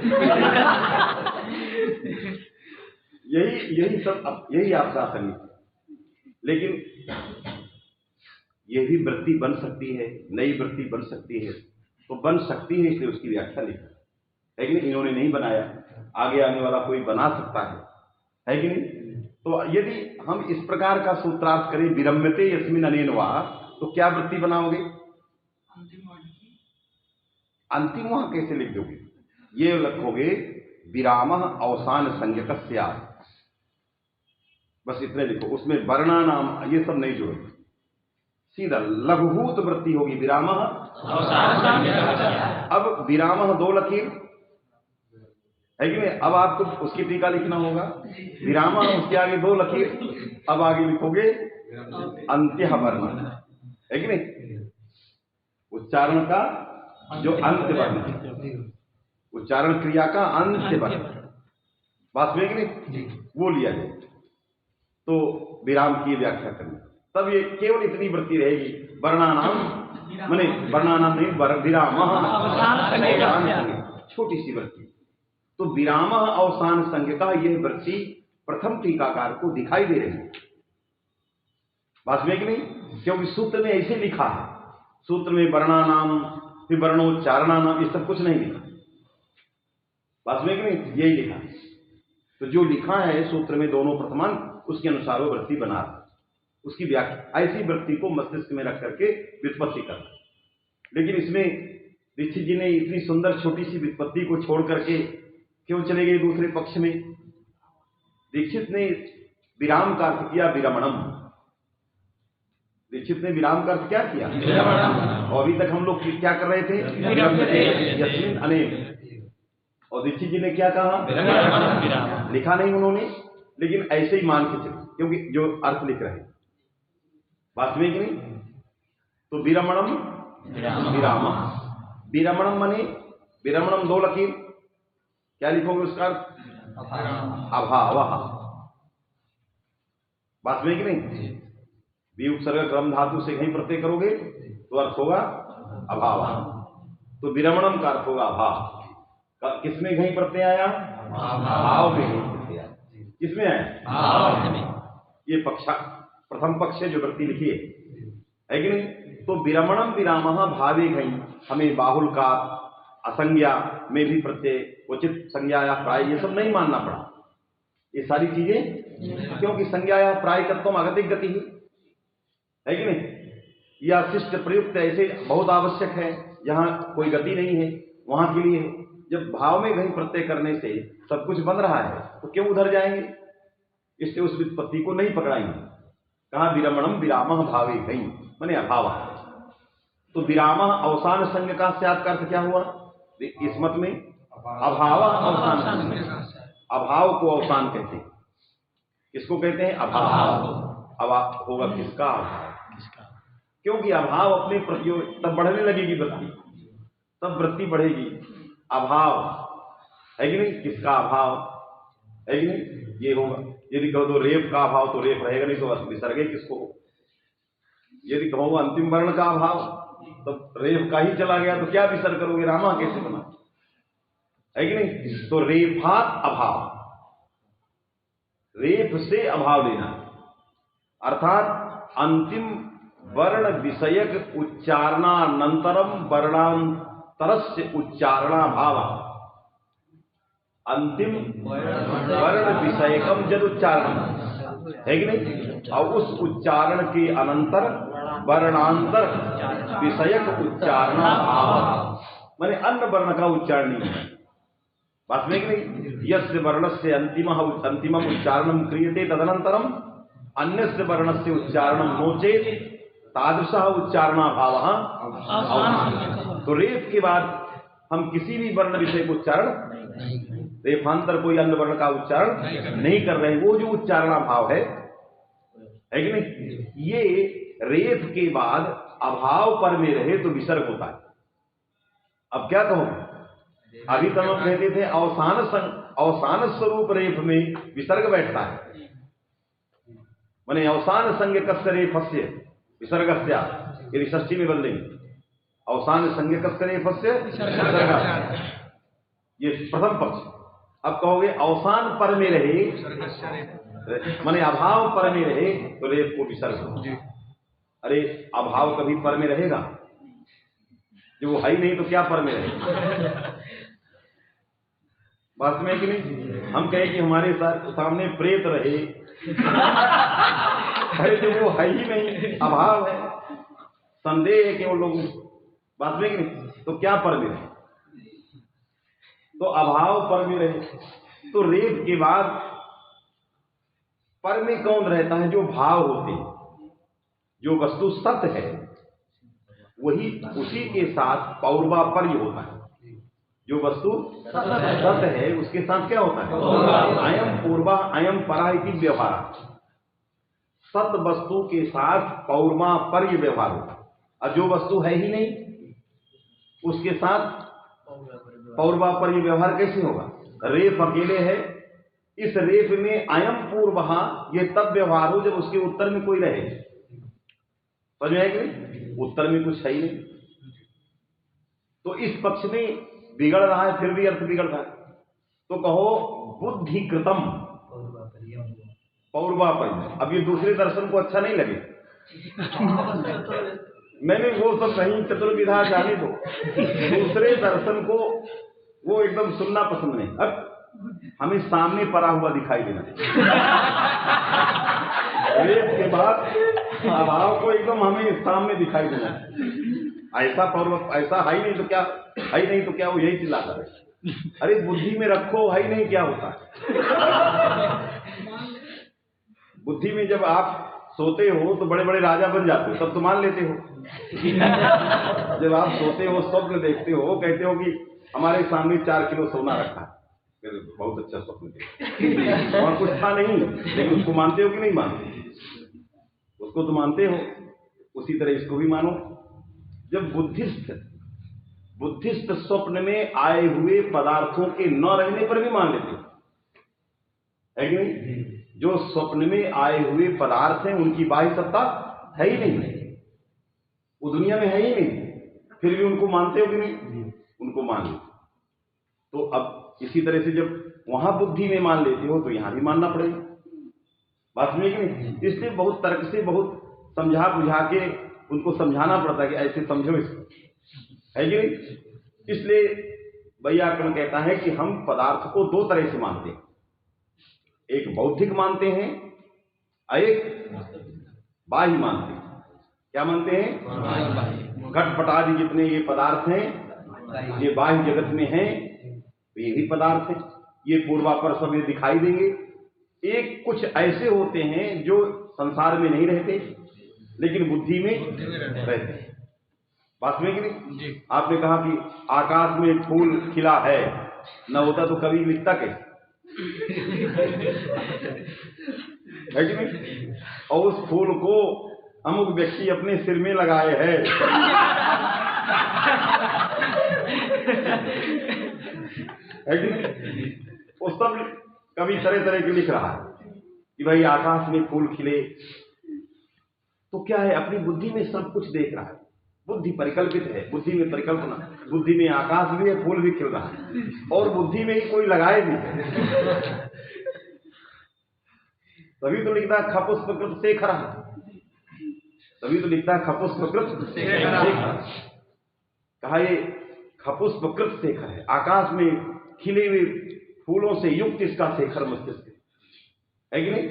यही सब, यही अप्रासंगिक। लेकिन यह भी वृत्ति बन सकती है, नई वृत्ति बन सकती है, तो बन सकती है इसलिए उसकी व्याख्या लिखा, लेकिन इन्होंने नहीं बनाया, आगे आने वाला कोई बना सकता है कि नहीं? तो यदि हम इस प्रकार का सूत्रार्थ करें विरम्यते यस्मिन् अनेन वा, तो क्या वृत्ति बनाओगे? अंतिम वहां कैसे लिख दोगे? ये लिखोगे विरामः अवसान संज्ञक स्यात्, बस इतने लिखो, उसमें वर्णा नाम ये सब नहीं जोड़ो, सीधा लघुभूत वृत्ति होगी विरामः अवसान संज्ञक। अब विरामः दो लकीर है कि नहीं? अब आपको उसकी टीका लिखना होगा, विरामः उसके आगे दो लकीर, अब आगे लिखोगे अंत्यः वर्ण, है कि नहीं? उच्चारण का जो अंत्य वर्ण है, उच्चारण क्रिया का अंत्य वर्ण, बात में कि नहीं, वो लिया जाए। तो विराम की व्याख्या करनी, तब ये केवल इतनी वृत्ति रहेगी, वर्णानाम माने वर्णानाम नहीं, विराम छोटी सी वृत्ति। तो विराम अवसान संज्ञा, यह वृत्ति प्रथम टीकाकार को दिखाई दे रही है, बात में कि नहीं, क्योंकि सूत्र में ऐसे लिखा है, सूत्र में वर्णानाम फिर वर्णोच्चारणानाम ये सब कुछ नहीं लिखा, बात में कि नहीं, यही लिखा है। तो जो लिखा है सूत्र में दोनों प्रथमांत, उसके अनुसार वो वृत्ति बना, उसकी व्याख्या, ऐसी वृत्ति को मस्तिष्क में रख करके व्युत्पत्ति करना। लेकिन इसमें दीक्षित जी ने इतनी सुंदर छोटी सी व्युत्पत्ति को छोड़ करके क्यों चले गए दूसरे पक्ष में? दीक्षित ने विराम का अर्थ किया विरमणम, दीक्षित ने विराम का अर्थ क्या किया? और अभी तक हम लोग क्या कर रहे थे? यस्मिन अनेन। और दीक्षित जी ने क्या कहा? लिखा नहीं उन्होंने, लेकिन ऐसे ही मान के चले, क्योंकि जो अर्थ लिख रहे हैं वास्तविक नहीं। तो विरमणम विराम, विरमणम माने विरमणम दो लकीर, क्या लिखोगे उसका अर्थ? अभाव, वास्तविक नहीं। विउपसर्ग क्रम धातु से कहीं प्रत्यय करोगे तो अर्थ होगा अभाव, तो विरमणम का अर्थ होगा अभाव। किसमें कहीं प्रत्यय आया? भाव में कहीं प्रत्यय आया। किसमें आया? ये पक्षा प्रथम पक्ष है जो वृत्ति लिखी है कि नहीं? तो विरमणम विरामः भावे कहीं, हमें बाहुल का असंज्ञा में भी प्रत्यय, उचित संज्ञा या प्राय, ये सब नहीं मानना पड़ा, ये सारी चीजें, क्योंकि संज्ञा या प्राय तत्व अगतिक गति ही है कि नहीं, या शिष्ट प्रयुक्त ऐसे बहुत आवश्यक है, जहां कोई गति नहीं है वहां के लिए। जब भाव में कहीं प्रत्यय करने से सब कुछ बन रहा है तो क्यों उधर जाएंगे? इसलिए उस व्युत्पत्ति को नहीं पकड़ाएंगे। कहा विरमणम विरामः भावे कहीं माने अभाव। तो विराम अवसान संज्ञ का अर्थ क्या हुआ इस मत में? अभाव अवसान, अभाव को अवसान कहते हैं। किसको कहते हैं? अभाव। अब होगा किसका अभाव? क्योंकि अभाव अपने प्रतियोग, तब बढ़ने लगेगी वृत्ति, तब वृत्ति बढ़ेगी। अभाव है कि नहीं? किसका अभाव है कि नहीं? ये होगा। यदि कहो तो रेप का अभाव, तो रेप रहेगा नहीं, तो विसर्ग किसको हो? यदि कहो अंतिम वर्ण का अभाव, तो रेप का ही चला गया, तो क्या विसर्ग करोगे? रामा कैसे बना, है कि नहीं? तो रेफात अभाव, रेफ से अभाव लेना, अर्थात अंतिम वर्ण विषयक उच्चारणानंतरम वर्णांतरस्य उच्चारणाभाव। अंतिम वर्ण विषयकम जद उच्चारण है कि नहीं, और उस उच्चारण के अनंतर वर्णांतर विषयक उच्चारणाभाव, माने अन्य वर्ण का उच्चारण नहीं है, बात में कि नहीं? यस्य वर्णस्य अंतिमम उच्चारणम क्रियते तदनंतरम अन्यस्य वर्णस्य उच्चारणम नोचेत तादृशः उच्चारणाभावः। तो रेफ के बाद हम किसी भी वर्ण विषय को उच्चारण, रेफांतर कोई अन्य वर्ण का उच्चारण नहीं कर रहे, वो जो उच्चारणाभाव है कि नहीं, ये रेफ के बाद अभाव पर में रहे तो विसर्ग होता है। अब क्या कहूं, अभी तक हम कहते थे अवसान स्वरूप रेफ में विसर्ग बैठता है, माने अवसान संज्ञ कस्य रेफस्य विसर्गस्य, यदि षष्ठी में बदलेंगे अवसान संज्ञ कस्य रेफस्य विसर्ग, ये प्रथम पक्ष। अब कहोगे अवसान पर में रहे, माने अभाव पर में रहे तो रेफ को विसर्ग। अरे अभाव कभी पर में रहेगा? जो वो है ही नहीं तो क्या पर में रहेगा? बात में कि नहीं? हम कहे कि हमारे सामने प्रेत रहे, अरे जो वो है ही नहीं, अभाव है, संदेह है कि वो लोग, बात में कि नहीं, तो क्या पर में रहे? तो अभाव पर में रहे, तो रेफ के बाद पर में कौन रहता है? जो भाव होते हैं, जो वस्तु सत्य है वही, उसी के साथ पौर्वा पर्य होता है। जो वस्तु सत्य है उसके साथ क्या होता है? अयम पूर्वा अयम परा इति व्यवहार। सत वस्तु के साथ पौर्वा पर्य व्यवहार होता है। और जो वस्तु है ही नहीं उसके साथ पौर्वा पर ये व्यवहार कैसे होगा? रेफ अकेले है, इस रेफ में अयम पूर्वहा ये तब व्यवहार हो जब उसके उत्तर में कोई रहे। समझ में आएगी? उत्तर में कुछ है ही नहीं, तो इस पक्ष में बिगड़ रहा है, फिर भी अर्थ बिगड़ रहा है। तो कहो बुद्धि कृतम पौर्वा पर। अब ये दूसरे दर्शन को अच्छा नहीं लगे, मैंने वो सब नहीं, चतुर्विधा जाने दो, दूसरे दर्शन को वो एकदम सुनना पसंद नहीं। अब हमें सामने पड़ा हुआ दिखाई देना रेप के बाद अभाव को एकदम हमें सामने दिखाई देना। ऐसा पौर्व ऐसा है ही नहीं तो क्या, है ही नहीं तो क्या, वो यही चिल्लाता है, अरे बुद्धि में रखो, है ही नहीं क्या होता है। बुद्धि में जब आप सोते हो तो बड़े बड़े राजा बन जाते हो, तब तो मान लेते हो। जब आप सोते हो, स्वप्न देखते हो, कहते हो कि हमारे सामने 4 किलो सोना रखा है, फिर बहुत अच्छा स्वप्न देखते और कुछ था नहीं, लेकिन उसको मानते हो कि नहीं मानते? उसको तो मानते हो। उसी तरह इसको भी मानो। जब बुद्धिस्ट स्वप्न में आए हुए पदार्थों के न रहने पर भी मान लेते हो, है कि नहीं? जो स्वप्न में आए हुए पदार्थ हैं उनकी बाह्य सत्ता है ही नहीं, वो दुनिया में है ही नहीं, फिर भी उनको मानते हो कि नहीं? उनको मान लेते। तो अब इसी तरह से जब वहां बुद्धि में मान लेते हो तो यहां भी मानना पड़ेगा, बात में कि नहीं? इसलिए बहुत तर्क से, बहुत समझा बुझा के उनको समझाना पड़ता है कि ऐसे समझो इसको, है कि नहीं? इसलिए वैयाकरण कहता है कि हम पदार्थ को 2 तरह से मानते हैं, एक बौद्धिक मानते हैं, एक बाह्य मानते हैं। क्या मानते हैं? घटपट आदि जितने ये पदार्थ हैं ये बाह्य जगत में हैं, तो ये भी पदार्थ हैं, ये पूर्वापर सब ये दिखाई देंगे। एक कुछ ऐसे होते हैं जो संसार में नहीं रहते लेकिन बुद्धि में रहते हैं, बात में कि नहीं? आपने कहा कि आकाश में फूल खिला है, न होता तो कभी लिखता कैसे, है कि नहीं? और उस फूल को अमुक व्यक्ति अपने सिर में लगाए है, है कि नहीं? वो सब कभी तरह तरह के लिख रहा है कि भाई आकाश में फूल खिले, तो क्या है? अपनी बुद्धि में सब कुछ देख रहा है, बुद्धि परिकल्पित है, बुद्धि में परिकल्पना, बुद्धि में आकाश भी है, फूल भी खिल रहा है, और बुद्धि में ही कोई लगाए भी है। तभी तो लिखता है खपुष्पकृत शेखर, तभी तो लिखता है खपुष्पकृत शेखर। कहा ये खपुष्पकृत शेखर है, आकाश में खिले हुए फूलों से युक्त इसका शेखर मस्तिष्क है कि नहीं?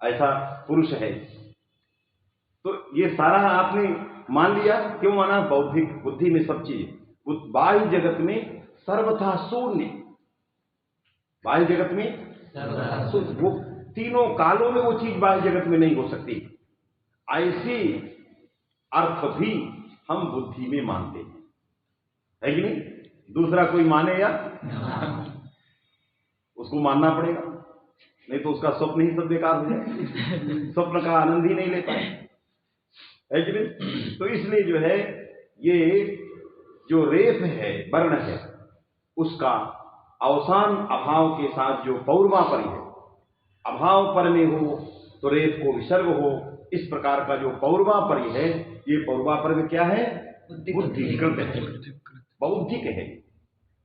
ऐसा पुरुष है। तो ये सारा आपने मान लिया, क्यों माना? बौद्धिक बुद्धि में सब चीज, बाह्य जगत में सर्वथा शून्य, बाह्य जगत में वो तीनों कालों में वो चीज बाह्य जगत में नहीं हो सकती। ऐसी अर्थ भी हम बुद्धि में मानते हैं, है कि नहीं? दूसरा कोई माने या उसको मानना पड़ेगा, नहीं तो उसका स्वप्न ही सब बेकार हो जाए, स्वप्न का आनंद ही नहीं ले पाए, है कि नहीं? तो इसलिए जो है ये जो रेफ है, वर्ण है, उसका अवसान अभाव के साथ जो पौर्वा पर है, अभाव पर में हो तो रेफ को विसर्ग हो, इस प्रकार का जो पौर्वा पर है, ये पौर्वा पर में क्या है? बुद्धिकृत है, बौद्धिक है।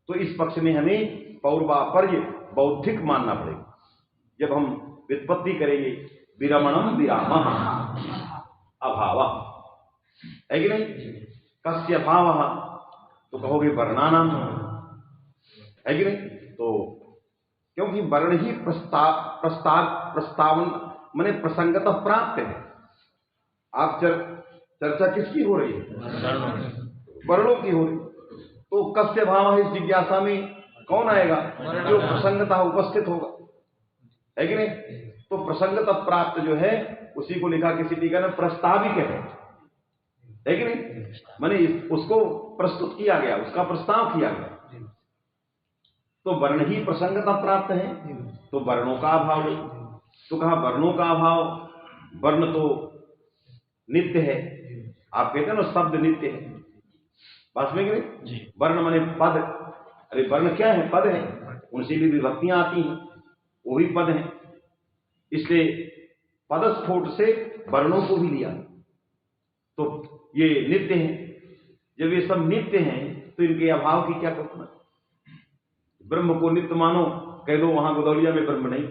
तो इस पक्ष में हमें पौर्वापर्य बौद्धिक मानना पड़ेगा। जब हम व्युत्पत्ति करेंगे विरमणम विरामः अभावः, है कि नहीं? कस्य भावः, तो कहोगे वर्णानाम, है कि नहीं? तो क्योंकि वर्ण ही प्रस्तावन माने प्रसंगतः प्राप्त है। आप चर्चा किसकी हो रही है? वर्णों की हो रही। तो कस्य भाव है, इस जिज्ञासा में कौन आएगा? जो प्रसंगतः उपस्थित होगा, है कि नहीं? तो प्रसंगतः प्राप्त जो है उसी को लिखा किसी टीका में प्रस्ताविक है कि नहीं? माने उसको प्रस्तुत किया गया, उसका प्रस्ताव किया गया। तो वर्ण ही प्रसंगतः प्राप्त है, तो वर्णों का अभाव है। तो कहा वर्णों का अभाव, वर्ण तो नित्य है। आप कहते हैं ना शब्द नित्य है, बात में कि नहीं? वर्ण माने पद। अरे वर्ण क्या है? पद है, उनसे भी विभक्तियां आती हैं, वो भी पद हैं। इसलिए पदस्फोट से वर्णों को भी लिया। तो ये नित्य हैं। जब ये सब नित्य हैं तो इनके अभाव की क्या कल्पना? ब्रह्म को नित्य मानो, कह दो वहां गोदौलिया में ब्रह्म नहीं।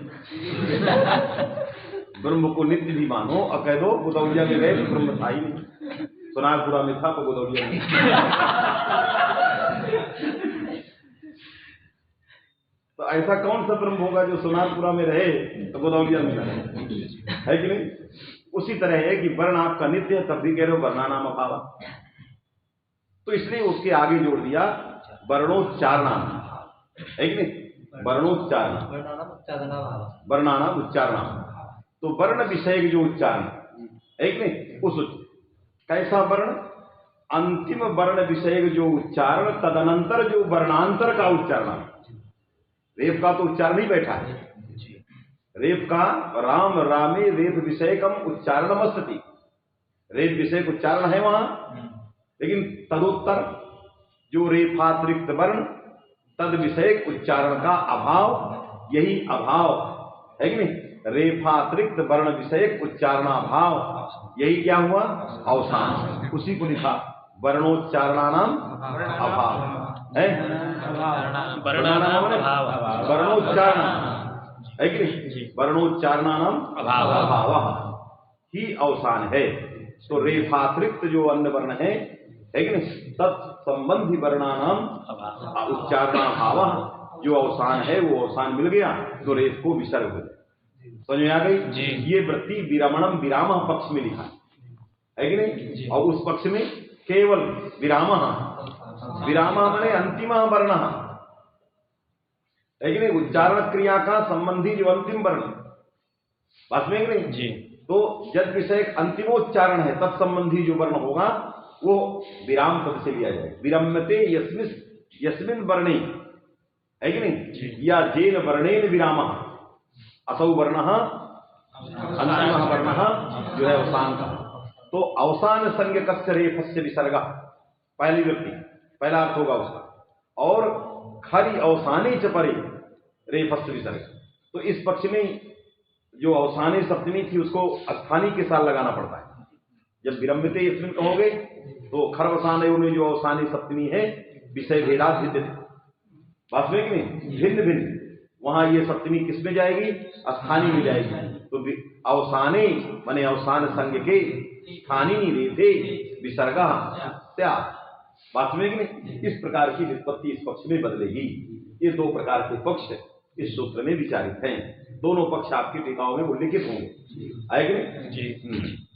ब्रह्म को नित्य भी मानो और कह दो गोदौलिया में गए तो ब्रह्म था ही नहीं। सोनारपुरा में था तो गोदौलिया में। तो ऐसा कौन सा ब्रह्म होगा जो सोनारपुरा में रहे तो गोदौलिया में रहे? है कि नहीं? उसी तरह है कि वर्ण आपका नित्य है, तब भी कह रहे हो वर्णानाम अभाव। तो इसलिए उसके आगे जोड़ दिया वर्णोच्चारणाम, है कि नहीं? वर्णोच्चारण, वर्णानाम उच्चारणाम। तो वर्ण विषय जो उच्चारण है कि नहीं, उस कैसा वर्ण? अंतिम वर्ण विषय जो उच्चारण, तदनंतर जो वर्णांतर का उच्चारण। रेप का तो उच्चारण ही बैठा है। रेप का राम रामे रेप विषय कम उच्चारणमस्ति, रेप विषय का उच्चारण है वहां, लेकिन तदुत्तर जो रेफातिरिक्त वर्ण तद विषय उच्चारण का अभाव, यही अभाव है कि नहीं? रेफातिरिक्त वर्ण विषय उच्चारणाभाव, यही क्या हुआ? अवसान। उसी को लिखा वर्णोच्चारणानाम अभाव है। वर्णोच्चारण है कि नहीं? वर्णोच्चारणानाम अभाव ही अवसान है। तो रेफातिरिक्त जो अन्य वर्ण है कि नहीं, तत्संबंधी वर्णानाम उच्चारणाभाव, जो अवसान है वो अवसान मिल गया तो रेफ को विसर्ग हो गया। समझ में आ गई? ये वृत्ति विरमणम विराम पक्ष में लिखा है कि नहीं? और उस पक्ष में केवल विराम, विराम माने अंतिम वर्ण है कि नहीं? उच्चारण क्रिया का संबंधी जो अंतिम वर्ण, बात में कि नहीं? तो जब विषय अंतिमोच्चारण है, तत्संबंधी जो वर्ण होगा वो विराम पद से लिया जाएगा। विरम्यते यस्मिन् वर्णे, है कि नहीं? या जेन वर्णेन विराम, असौ वर्ण अंतिम वर्ण जो है अवसान का। तो अवसान संज्ञ कस्य रेफस्य विसर्ग, पहली व्यक्ति, पहला अर्थ होगा उसका। और खरी अवसाने च परे रेफस्य विसर्ग। तो इस पक्ष में जो अवसाने सप्तमी थी उसको स्थानी के साथ लगाना पड़ता है। जब विरम्यते यस्मिन् कहोगे तो खरवसानयों में जो अवसानी सप्तमी है विषय भेदात भिन्न, बात में कि नहीं? भिन्न भिन्न, वहां ये सप्तमी किस में जाएगी? स्थानी में जाएगी। तो अवसाने माने अवसान संज्ञ के स्थानी रेफे विसर्गा त्याग, बात में कि नहीं? इस प्रकार की व्युत्पत्ति इस पक्ष में बदलेगी। ये दो प्रकार के पक्ष इस सूत्र में विचारित हैं। दोनों पक्ष आपकी टीकाओं में उल्लिखित होंगे, आएंगे जी।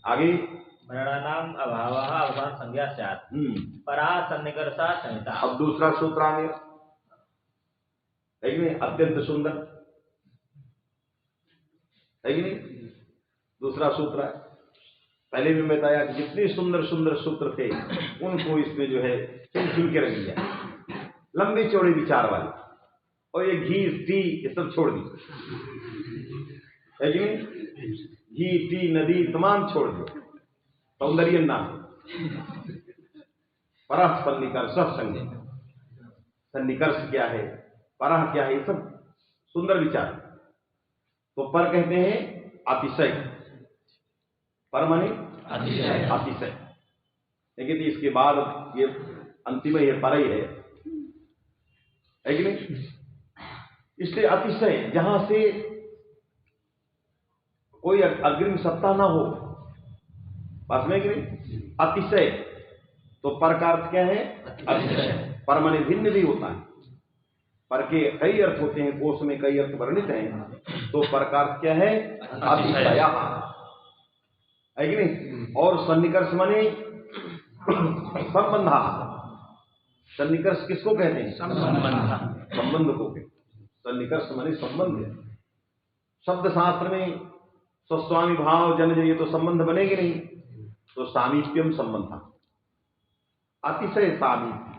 आगे वर्णानाम अभाव अवसान संज्ञा स्यात् परा सन्निकर्षा संहिता। अब दूसरा सूत्र आ गया, है कि नहीं? अत्यंत सुंदर, है कि नहीं? दूसरा सूत्र है। पहले भी बताया कि जितने सुंदर सुंदर सूत्र थे उनको इसमें जो है चुन के रख दिया, लंबे चौड़े विचार वाले, और ये घी टी ये सब छोड़ दी, है कि नहीं? घी टी नदी तमाम छोड़ दिए, सौंदर्य नाम परह सन्निकर्ष संज्ञ। सन्निकर्ष क्या है, परह क्या है, ये सब सुंदर विचार। तो पर कहते हैं अतिशय, पर माने अतिशय, लेकिन इसके बाद ये अंतिम ये पर ही है कि नहीं? इसलिए अतिशय जहां से कोई अग्रिम सत्ता ना हो, बात में कि नहीं? अतिशय, तो पर का अर्थ क्या है? अतिशय। पर माने भिन्न भी होता है, पर के कई अर्थ होते हैं, कोश में कई अर्थ वर्णित हैं। तो पर का अर्थ क्या है? अतिशय, है कि नहीं? और सन्निकर्ष माने संबंधा। सन्निकर्ष किसको कहते हैं? संबंध को कहते हैं। सन्निकर्ष माने संबंध। शब्द शास्त्र में स्वस्वामी भाव जन ये तो संबंध बनेंगे नहीं, तो सामीप्यम संबंध, अतिशय सामीप्य,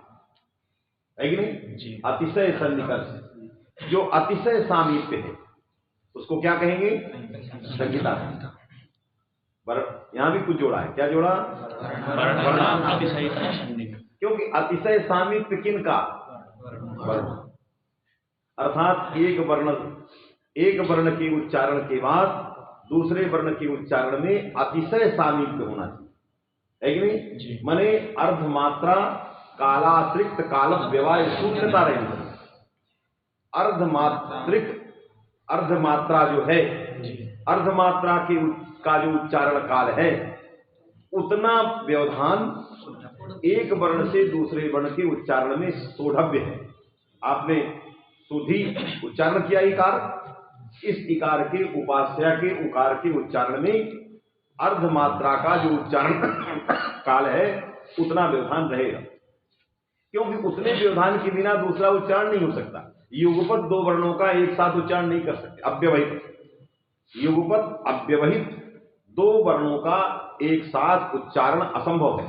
है कि नहीं? अतिशय सन्निकर्ष, जो अतिशय सामीप्य है उसको क्या कहेंगे? संहिता। पर यहां भी कुछ जोड़ा है, क्या जोड़ा? क्योंकि अतिशय सामीप्य किनका? वर्ण। अर्थात एक वर्ण के उच्चारण के बाद दूसरे वर्ण के उच्चारण में अतिशय सामीप्य होना चाहिए, है कि नहीं? माने अर्धमात्रा कालातिरिक्त काल व्यवहार शून्यता रहनी चाहिए। अर्धमात्रा जो है, अर्धमात्रा का जो उच्चारण काल है, उतना व्यवधान एक वर्ण से दूसरे वर्ण के उच्चारण में सोढ़व्य है। आपने सुधी उच्चारण किया इकार, इस इकार के उपास्या के उकार के उच्चारण में अर्धमात्रा का जो उच्चारण काल है उतना व्यवधान रहेगा, क्योंकि उतने व्यवधान के बिना दूसरा उच्चारण नहीं हो सकता। युगपत दो वर्णों का एक साथ उच्चारण नहीं कर सकते, अव्यवहित। युगपत अव्यवहित दो वर्णों का एक साथ उच्चारण असंभव है।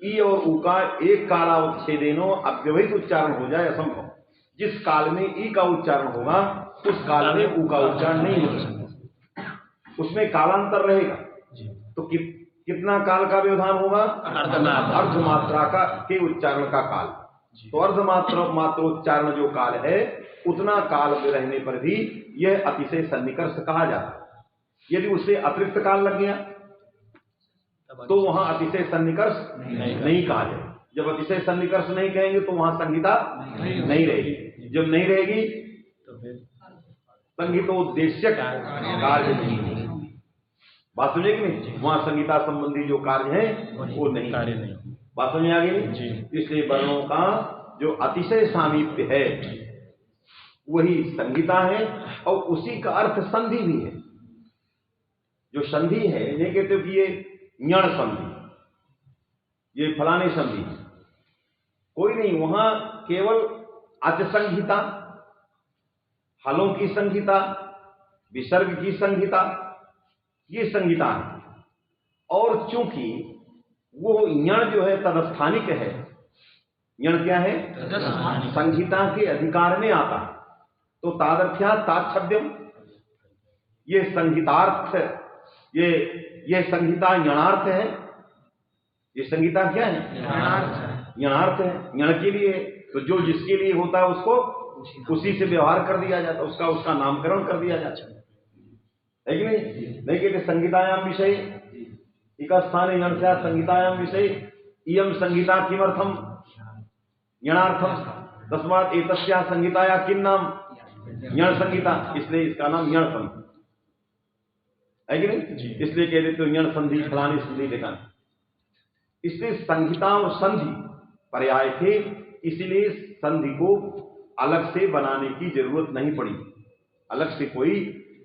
ई और ऊ का एक कालावच्छेदेनो अव्यवहित उच्चारण हो जाए असंभव। जिस काल में ई का उच्चारण होगा उस काल में ऊ का उच्चारण नहीं हो सकता, उसमें कालांतर रहेगा। तो कितना काल का व्यवधान होगा? अर्धमात्रा का के उच्चारण का काल। तो अर्धमात्रोच्चारण जो काल है उतना काल रहने पर भी यह अतिशय सन्निकर्ष कहा जाता है। यदि उससे अतिरिक्त काल लग गया तो वहां अतिशय सन्निकर्ष नहीं कहा जाए। जब अतिशय सन्निकर्ष नहीं कहेंगे तो वहां संहिता नहीं रहेगी। जब नहीं रहेगी तो संहितोद्देश्यक कार्य नहीं होगा। बात समझे कि नहीं? वहां संहिता संबंधी जो कार्य है वो नहीं। बात समझ आ गई? इसलिए वर्णों का जो अतिशय सामीप्य है वही संहिता है, और उसी का अर्थ संधि भी है। जो संधि है, ये कहते हो कि ये ञण संधि, ये फलाने संधि, कोई नहीं। वहां केवल अचसंहिता, हलों की संहिता, विसर्ग की संहिता, ये संहिता है। और चूंकि वो ञण जो है तदस्थानिक है, ञण क्या है? संहिता के अधिकार में आता है, तो तादर्थ्या ताच्छब्दम, ये संहितार्थ, ये संहिता ञणार्थ है। ये संहिता क्या है? ञणार्थ है, ञण के लिए। तो जो जिसके लिए होता है उसको उसी से व्यवहार कर दिया जाता है, उसका नामकरण कर दिया जाता है कि नहीं? कहते संहितायाम विषय एक स्थान ञण से संहितायाम विषय इयम संहिता किमर्थम ञणार्थम तस्मात् एतस्या संहिताया किम नाम? ञण संहिता, इसलिए इसका नाम ञण संधि है कि नहीं? इसलिए कह देते ञण संधि, फलानी संधि देखा। इसलिए संहिता और संधि पर्याय थे, इसलिए संधि को अलग से बनाने की जरूरत नहीं पड़ी। अलग से कोई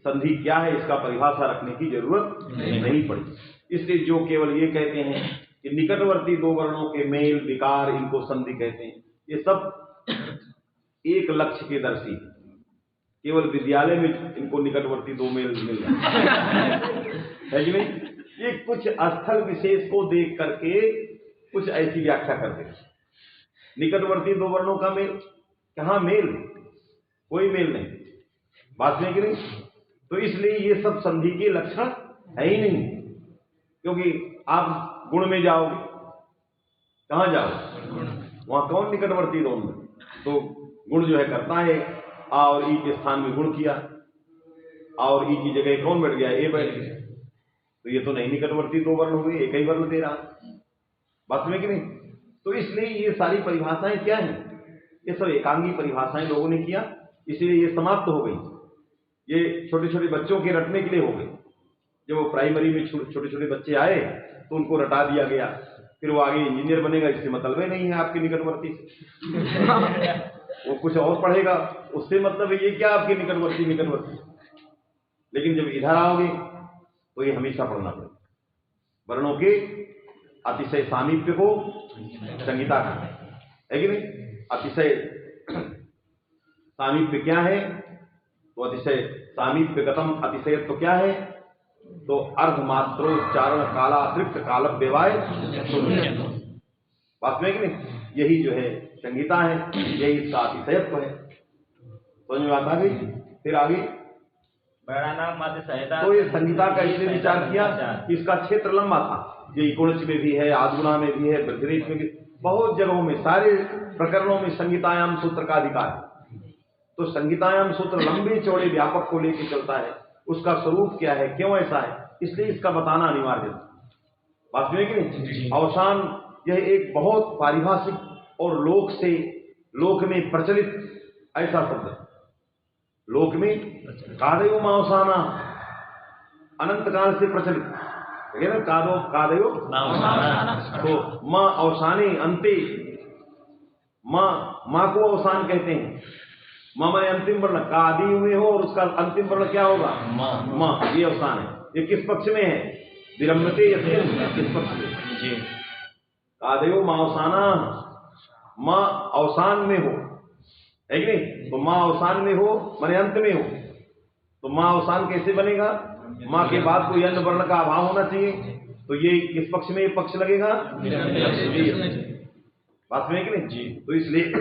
संधि क्या है इसका परिभाषा रखने की जरूरत नहीं पड़ी। इसलिए जो केवल ये कहते हैं कि निकटवर्ती दो वर्णों के मेल विकार, इनको संधि कहते हैं, ये सब एक लक्ष्य के दर्शी। केवल विद्यालय में इनको निकटवर्ती दो मेल मिल है कि नहीं? ये कुछ स्थल विशेष को देख करके कुछ ऐसी व्याख्या करते हैं। निकटवर्ती दो वर्णों का मेल, कहाँ मेल? कोई मेल नहीं। बात में कि नहीं? तो इसलिए ये सब संधि के लक्षण है ही नहीं। क्योंकि आप गुण में जाओगे, कहाँ जाओगे? वहां कौन निकटवर्ती दो में? तो गुण जो है करता है, और ई के स्थान में गुण किया, और ई की जगह कौन बैठ गया? ए बैठ गया। तो ये तो नहीं निकटवर्ती दो वर्ण हो गए, एक ही वर्ण दे रहा। बात में कि नहीं? तो इसलिए ये सारी परिभाषाएं क्या हैं? ये सब एकांगी परिभाषाएं लोगों ने किया, इसलिए ये समाप्त हो गई। ये छोटे छोटे बच्चों के रटने के लिए हो गई। जब वो प्राइमरी में छोटे छोटे बच्चे आए तो उनको रटा दिया गया, फिर वो आगे इंजीनियर बनेगा, इससे मतलब ही नहीं है आपके निकटवर्ती से। वो कुछ और पढ़ेगा, उससे मतलब है ये क्या आपके निकटवर्ती। लेकिन जब इधर आओगे तो ये हमेशा पढ़ना पड़ेगा। वर्णों के अतिशय सामीप्य को संहिता का है कि नहीं? अतिशय सामीप्य क्या है? तो अतिशय सामीप्यगतम अतिशयत्व क्या है? तो अर्धमात्रोच्चारण कालातिरिक्त काल व्यवाय। बात में कि नहीं? यही जो है संहिता है, यही इसका अतिशयत्व है। समझ में आता गई? फिर आगे तो ये संहिता का इसलिए विचार किया कि इसका क्षेत्र लंबा था। ये इकोणच में भी है, आदगुणा में भी है, वृद्धिरेच में भी। बहुत जगहों में सारे प्रकरणों में संहितायाम सूत्र का अधिकार है। तो संहितायाम सूत्र लंबे चौड़े व्यापक को लेकर चलता है, उसका स्वरूप क्या है, क्यों ऐसा है, इसलिए इसका बताना अनिवार्य है। बात जो है कि नहीं, अवसान यह एक बहुत पारिभाषिक और लोक में प्रचलित ऐसा शब्द है। लोक में कादयो मावसाना अनंत काल से प्रचलित है ना, कादयो तो माँ अवसाने अंते, माँ को अवसान कहते हैं। माँ माने अंतिम वर्ण, कादि में हो और उसका अंतिम वर्ण क्या होगा, माँ, ये अवसान है। ये किस पक्ष में है, विरम्यते यस्मिन्, किस पक्ष में, कादयो मावसाना, माँ अवसान में हो, है कि नहीं। तो माँ अवसान में हो माने अंत में हो, तो माँ अवसान कैसे बनेगा, माँ के बाद कोई अन्य वर्ण का अभाव होना चाहिए। तो ये किस पक्ष में ये पक्ष लगेगा, बात में कि नहीं जी। तो इसलिए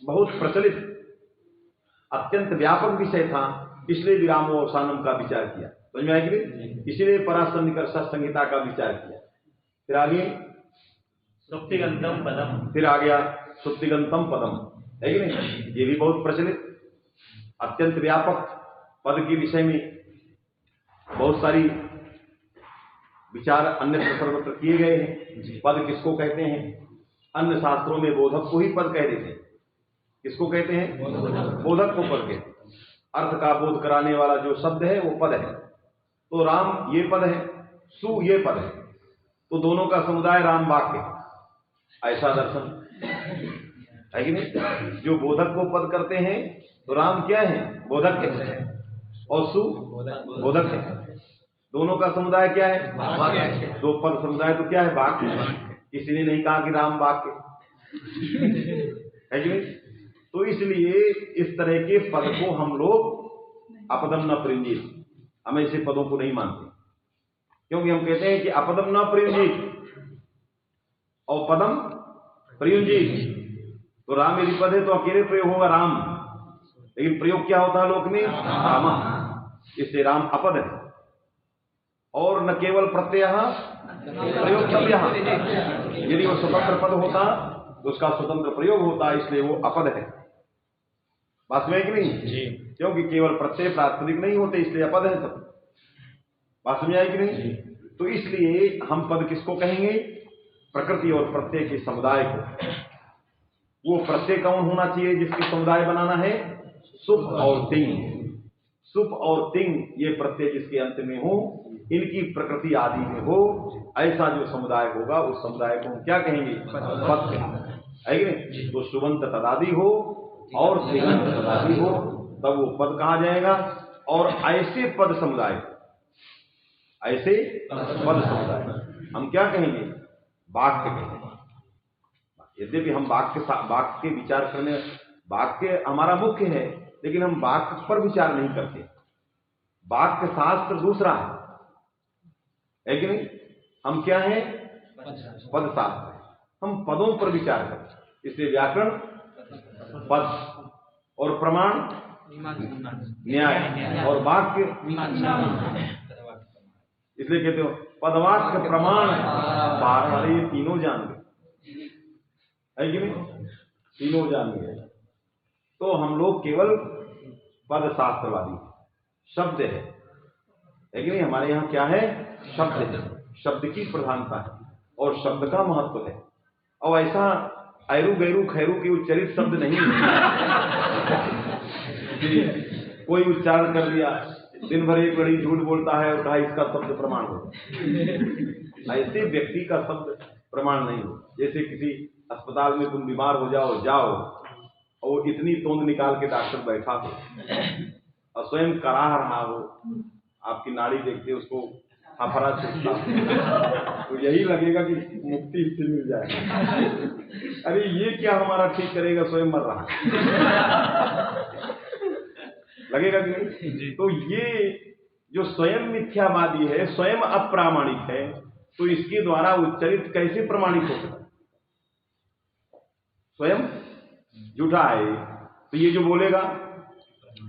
बहुत प्रचलित अत्यंत व्यापक विषय था, इसलिए विरामो अवसानम का विचार किया, समझ में आएगी, इसलिए परासन्निकर्ष संहिता का विचार किया। फिर आगे सुप्तिगंतम पदम, फिर आ गया सुप्तिगंतम पदम, है कि नहीं। ये भी बहुत प्रचलित अत्यंत व्यापक पद के विषय में बहुत सारी विचार अन्य सर्वत्र किए गए हैं। पद किसको कहते हैं, अन्य शास्त्रों में बोधक को ही पद कह देते हैं। किसको कहते हैं, बोधक को पद कहते हैं। अर्थ का बोध कराने वाला जो शब्द है वो पद है। तो राम ये पद है, सु ये पद है, तो दोनों का समुदाय राम वाक्य, ऐसा दर्शन है कि नहीं। जो बोधक को पद करते हैं तो राम क्या है, बोधक है, और सु बोधक है। दोनों का समुदाय क्या है, वाक्य। दो पद समुदाय तो क्या है, वाक्य। किसी ने नहीं कहा कि राम वाक्य है कि नहीं। तो इसलिए इस तरह के पद को हम लोग अपदम न प्रयुंजित, हम ऐसे पदों को नहीं मानते, क्योंकि हम कहते हैं कि अपदम न प्रयुंजित और पदम प्रयुंजित। तो राम यदि पद है तो अकेले प्रयोग होगा राम, लेकिन प्रयोग क्या होता है लोक में, रामा, इससे राम अपद है। और न केवल प्रत्यय प्रयोगतव्य, यदि वो स्वतंत्र पद होता तो उसका स्वतंत्र प्रयोग होता, इसलिए वो अपद है। बात में कि नहीं जी, क्योंकि केवल प्रत्यय प्रातिपदिक नहीं होते, इसलिए अपद है सब। बात समझ आएगी नहीं। तो इसलिए हम पद किसको कहेंगे, प्रकृति और प्रत्यय के समुदाय को। वो प्रत्यय कौन होना चाहिए जिसके समुदाय बनाना है, सुप और तिंग। सुप और तिंग ये प्रत्यय जिसके अंत में हो, इनकी प्रकृति आदि में हो, ऐसा जो समुदाय होगा उस समुदाय को हम क्या कहेंगे, पद कहेंगे, है कि नहीं। तो सुबंत तदादि हो और तिङंत तदादि हो, तब वो पद कहा जाएगा। और ऐसे पद समुदाय, ऐसे पद समुदाय हम क्या कहेंगे, वाक्य कहेंगे। यद्यपि हम वाक्य के विचार करने, वाक्य हमारा मुख्य है, लेकिन हम वाक्य पर विचार नहीं करते। वाक्य शास्त्र दूसरा है कि नहीं। हम क्या हैं, पद शास्त्र, हम पदों पर विचार करते। इसलिए व्याकरण पद और प्रमाण न्याय और वाक्य, इसलिए कहते हो पदवाक्य प्रमाण पार, वाले ये तीनों जान गए, है कि नहीं, तीनों जान गए। तो हम लोग केवल पद शास्त्रवादी, शब्द है कि नहीं। हमारे यहाँ क्या है, शब्द है, शब्द की प्रधानता है और शब्द का महत्व है। और ऐसा ऐरू गैरू खैरू के उच्चरित शब्द नहीं है कोई उच्चारण कर दिया, दिन भर एक बड़ी झूठ बोलता है और कहा इसका शब्द प्रमाण हो, ऐसे व्यक्ति का शब्द प्रमाण नहीं हो। जैसे किसी अस्पताल में तुम बीमार हो जाओ और वो इतनी तोंद निकाल के डॉक्टर बैठा हो और स्वयं कराह रहा हो, आपकी नाड़ी देखते उसको हफरा चुका, तो यही लगेगा कि मुक्ति इससे मिल जाए। अरे ये क्या हमारा ठीक करेगा, स्वयं मर रहा लगेगा कि नहीं। तो ये जो स्वयं मिथ्यावादी है, स्वयं अप्रामाणिक है, तो इसके द्वारा उच्चरित कैसे प्रमाणित हो सकता, स्वयं झूठा है। तो ये जो बोलेगा,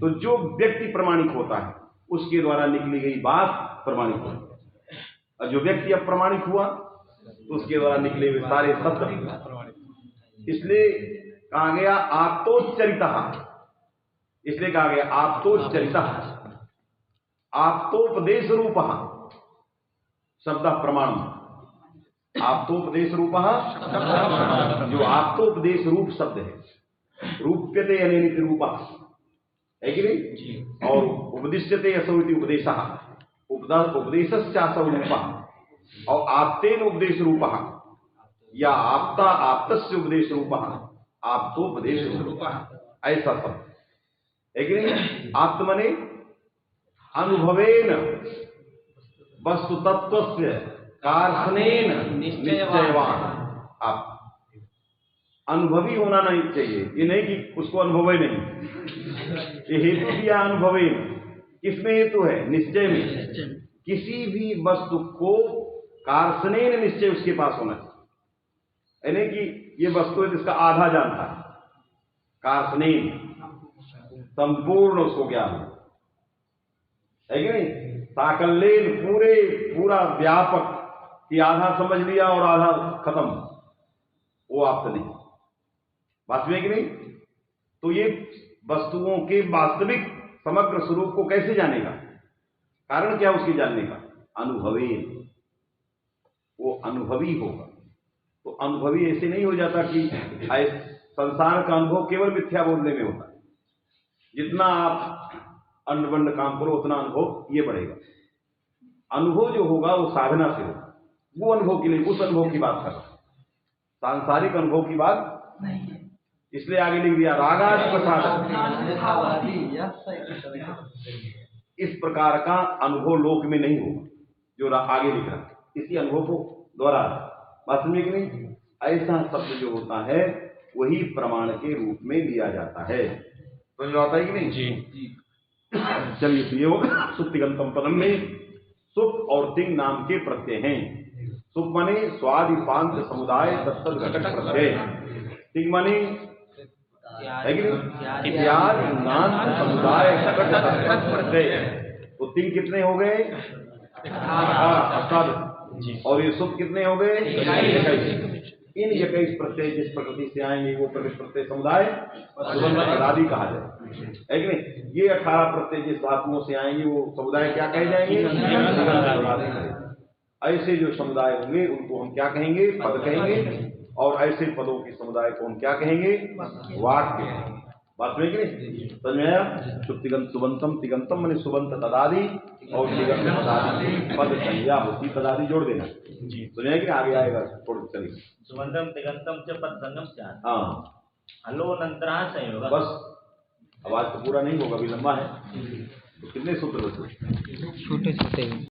तो जो व्यक्ति प्रमाणिक होता है उसके द्वारा निकली गई बात प्रमाणिक होती है, और जो व्यक्ति अप्रमाणिक हुआ तो उसके द्वारा निकले हुए सारे शब्द इसलिए कहा गया आप्तोच्चरितः, इसलिए कहा गया आप्तोच्चरितः, आप्तोपदेश रूपः शब्द प्रमाण, आप्तोपदेश रूपः, जो आप्तोपदेश रूप शब्द है, रूप्यते अनेन रूपः, है कि नहीं? और उपदिश्यते असौ इति उपदेशः, उपदेशस्यासौ रूपः, और आप्तेन उपदेश रूपः, या आप्ता आप्तस्य उपदेश रूपः, आप्तोपदेश रूपः, ऐसा सब है कि नहीं? आत्मने अनुभवेन वस्तु तत्वस्य कार्षणेन निश्चयवान, आप अनुभवी होना नहीं चाहिए, ये नहीं कि उसको अनुभव ही नहीं, ये हेतु दिया अनुभवेन, किसमें हेतु है? निश्चय में। किसी भी वस्तु को कार्षणेन निश्चय उसके पास होना चाहिए, यानी कि ये वस्तु है जिसका आधा जानता है, कार्षणेन संपूर्ण उसको ज्ञान है कि नहीं? साकल्येन पूरा व्यापक, कि आधा समझ लिया और आधा खत्म, वो आप नहीं, बात में कि नहीं? तो ये वस्तुओं के वास्तविक समग्र स्वरूप को कैसे जानेगा? कारण क्या उसके जानने का? अनुभवी, वो अनुभवी होगा। तो अनुभवी ऐसे नहीं हो जाता कि संसार का अनुभव केवल मिथ्या बोलने में होता है, जितना आप अन्नबंड काम करो उतना अनुभव ये बढ़ेगा। अनुभव जो होगा वो साधना से होगा, वो अनुभव के लिए, उस अनुभव की बात कर रहा है, सांसारिक अनुभव की बात नहीं है। इसलिए आगे लिख दिया रागादि प्रसाद, इस प्रकार का अनुभव लोक में नहीं होगा, जो आगे लिख रहा है, इसी अनुभव को दोहरा बात समझे कि नहीं? ऐसा शब्द जो होता है वही प्रमाण के रूप में लिया जाता है, समझ आता है कि नहीं? जी। चलिए, तो ये होगा सुप्तिगंतम पदम में सुप और तिंग नाम के प्रत्यय हैं। सुप माने स्वादिपांत समुदाय तत्त घटक प्रत्यय, तिंग माने है कि नहीं? त्याग नाम समुदाय घटक तत्त प्रत्यय। तो तिंग कितने हो गए? 18, और ये सुप कितने हो गए? 21। इन 21 प्रत्यय जिस प्रकृति से आएंगे वो प्रकृति प्रत्यय समुदाय तदादि कहा जाए, है कि नहीं? ये 18 प्रत्यय जिस धातुओं से आएंगे वो समुदाय क्या कहे जाएंगे? ऐसे जो समुदाय होंगे उनको हम क्या कहेंगे? पद कहेंगे, और ऐसे पदों के समुदाय को हम क्या कहेंगे? वाक्य कहेंगे। बात में कि नहीं? समझ में आया? सुप्तिगंत सुबंतम, तिगंतम माने सुबंत तदादि, और तिगंत तदादि पद संज्ञा होती, तदादि जोड़ देना। सुनिए कि आगे आएगा, थोड़ा चलिए। सुबंतम तिगंतम च पद संगम स्यात्। हाँ, हलोनंतरा संयोग। बस आवाज तो पूरा नहीं होगा, अभी लंबा है। तो कितने सूत्र बचे? छोटे छोटे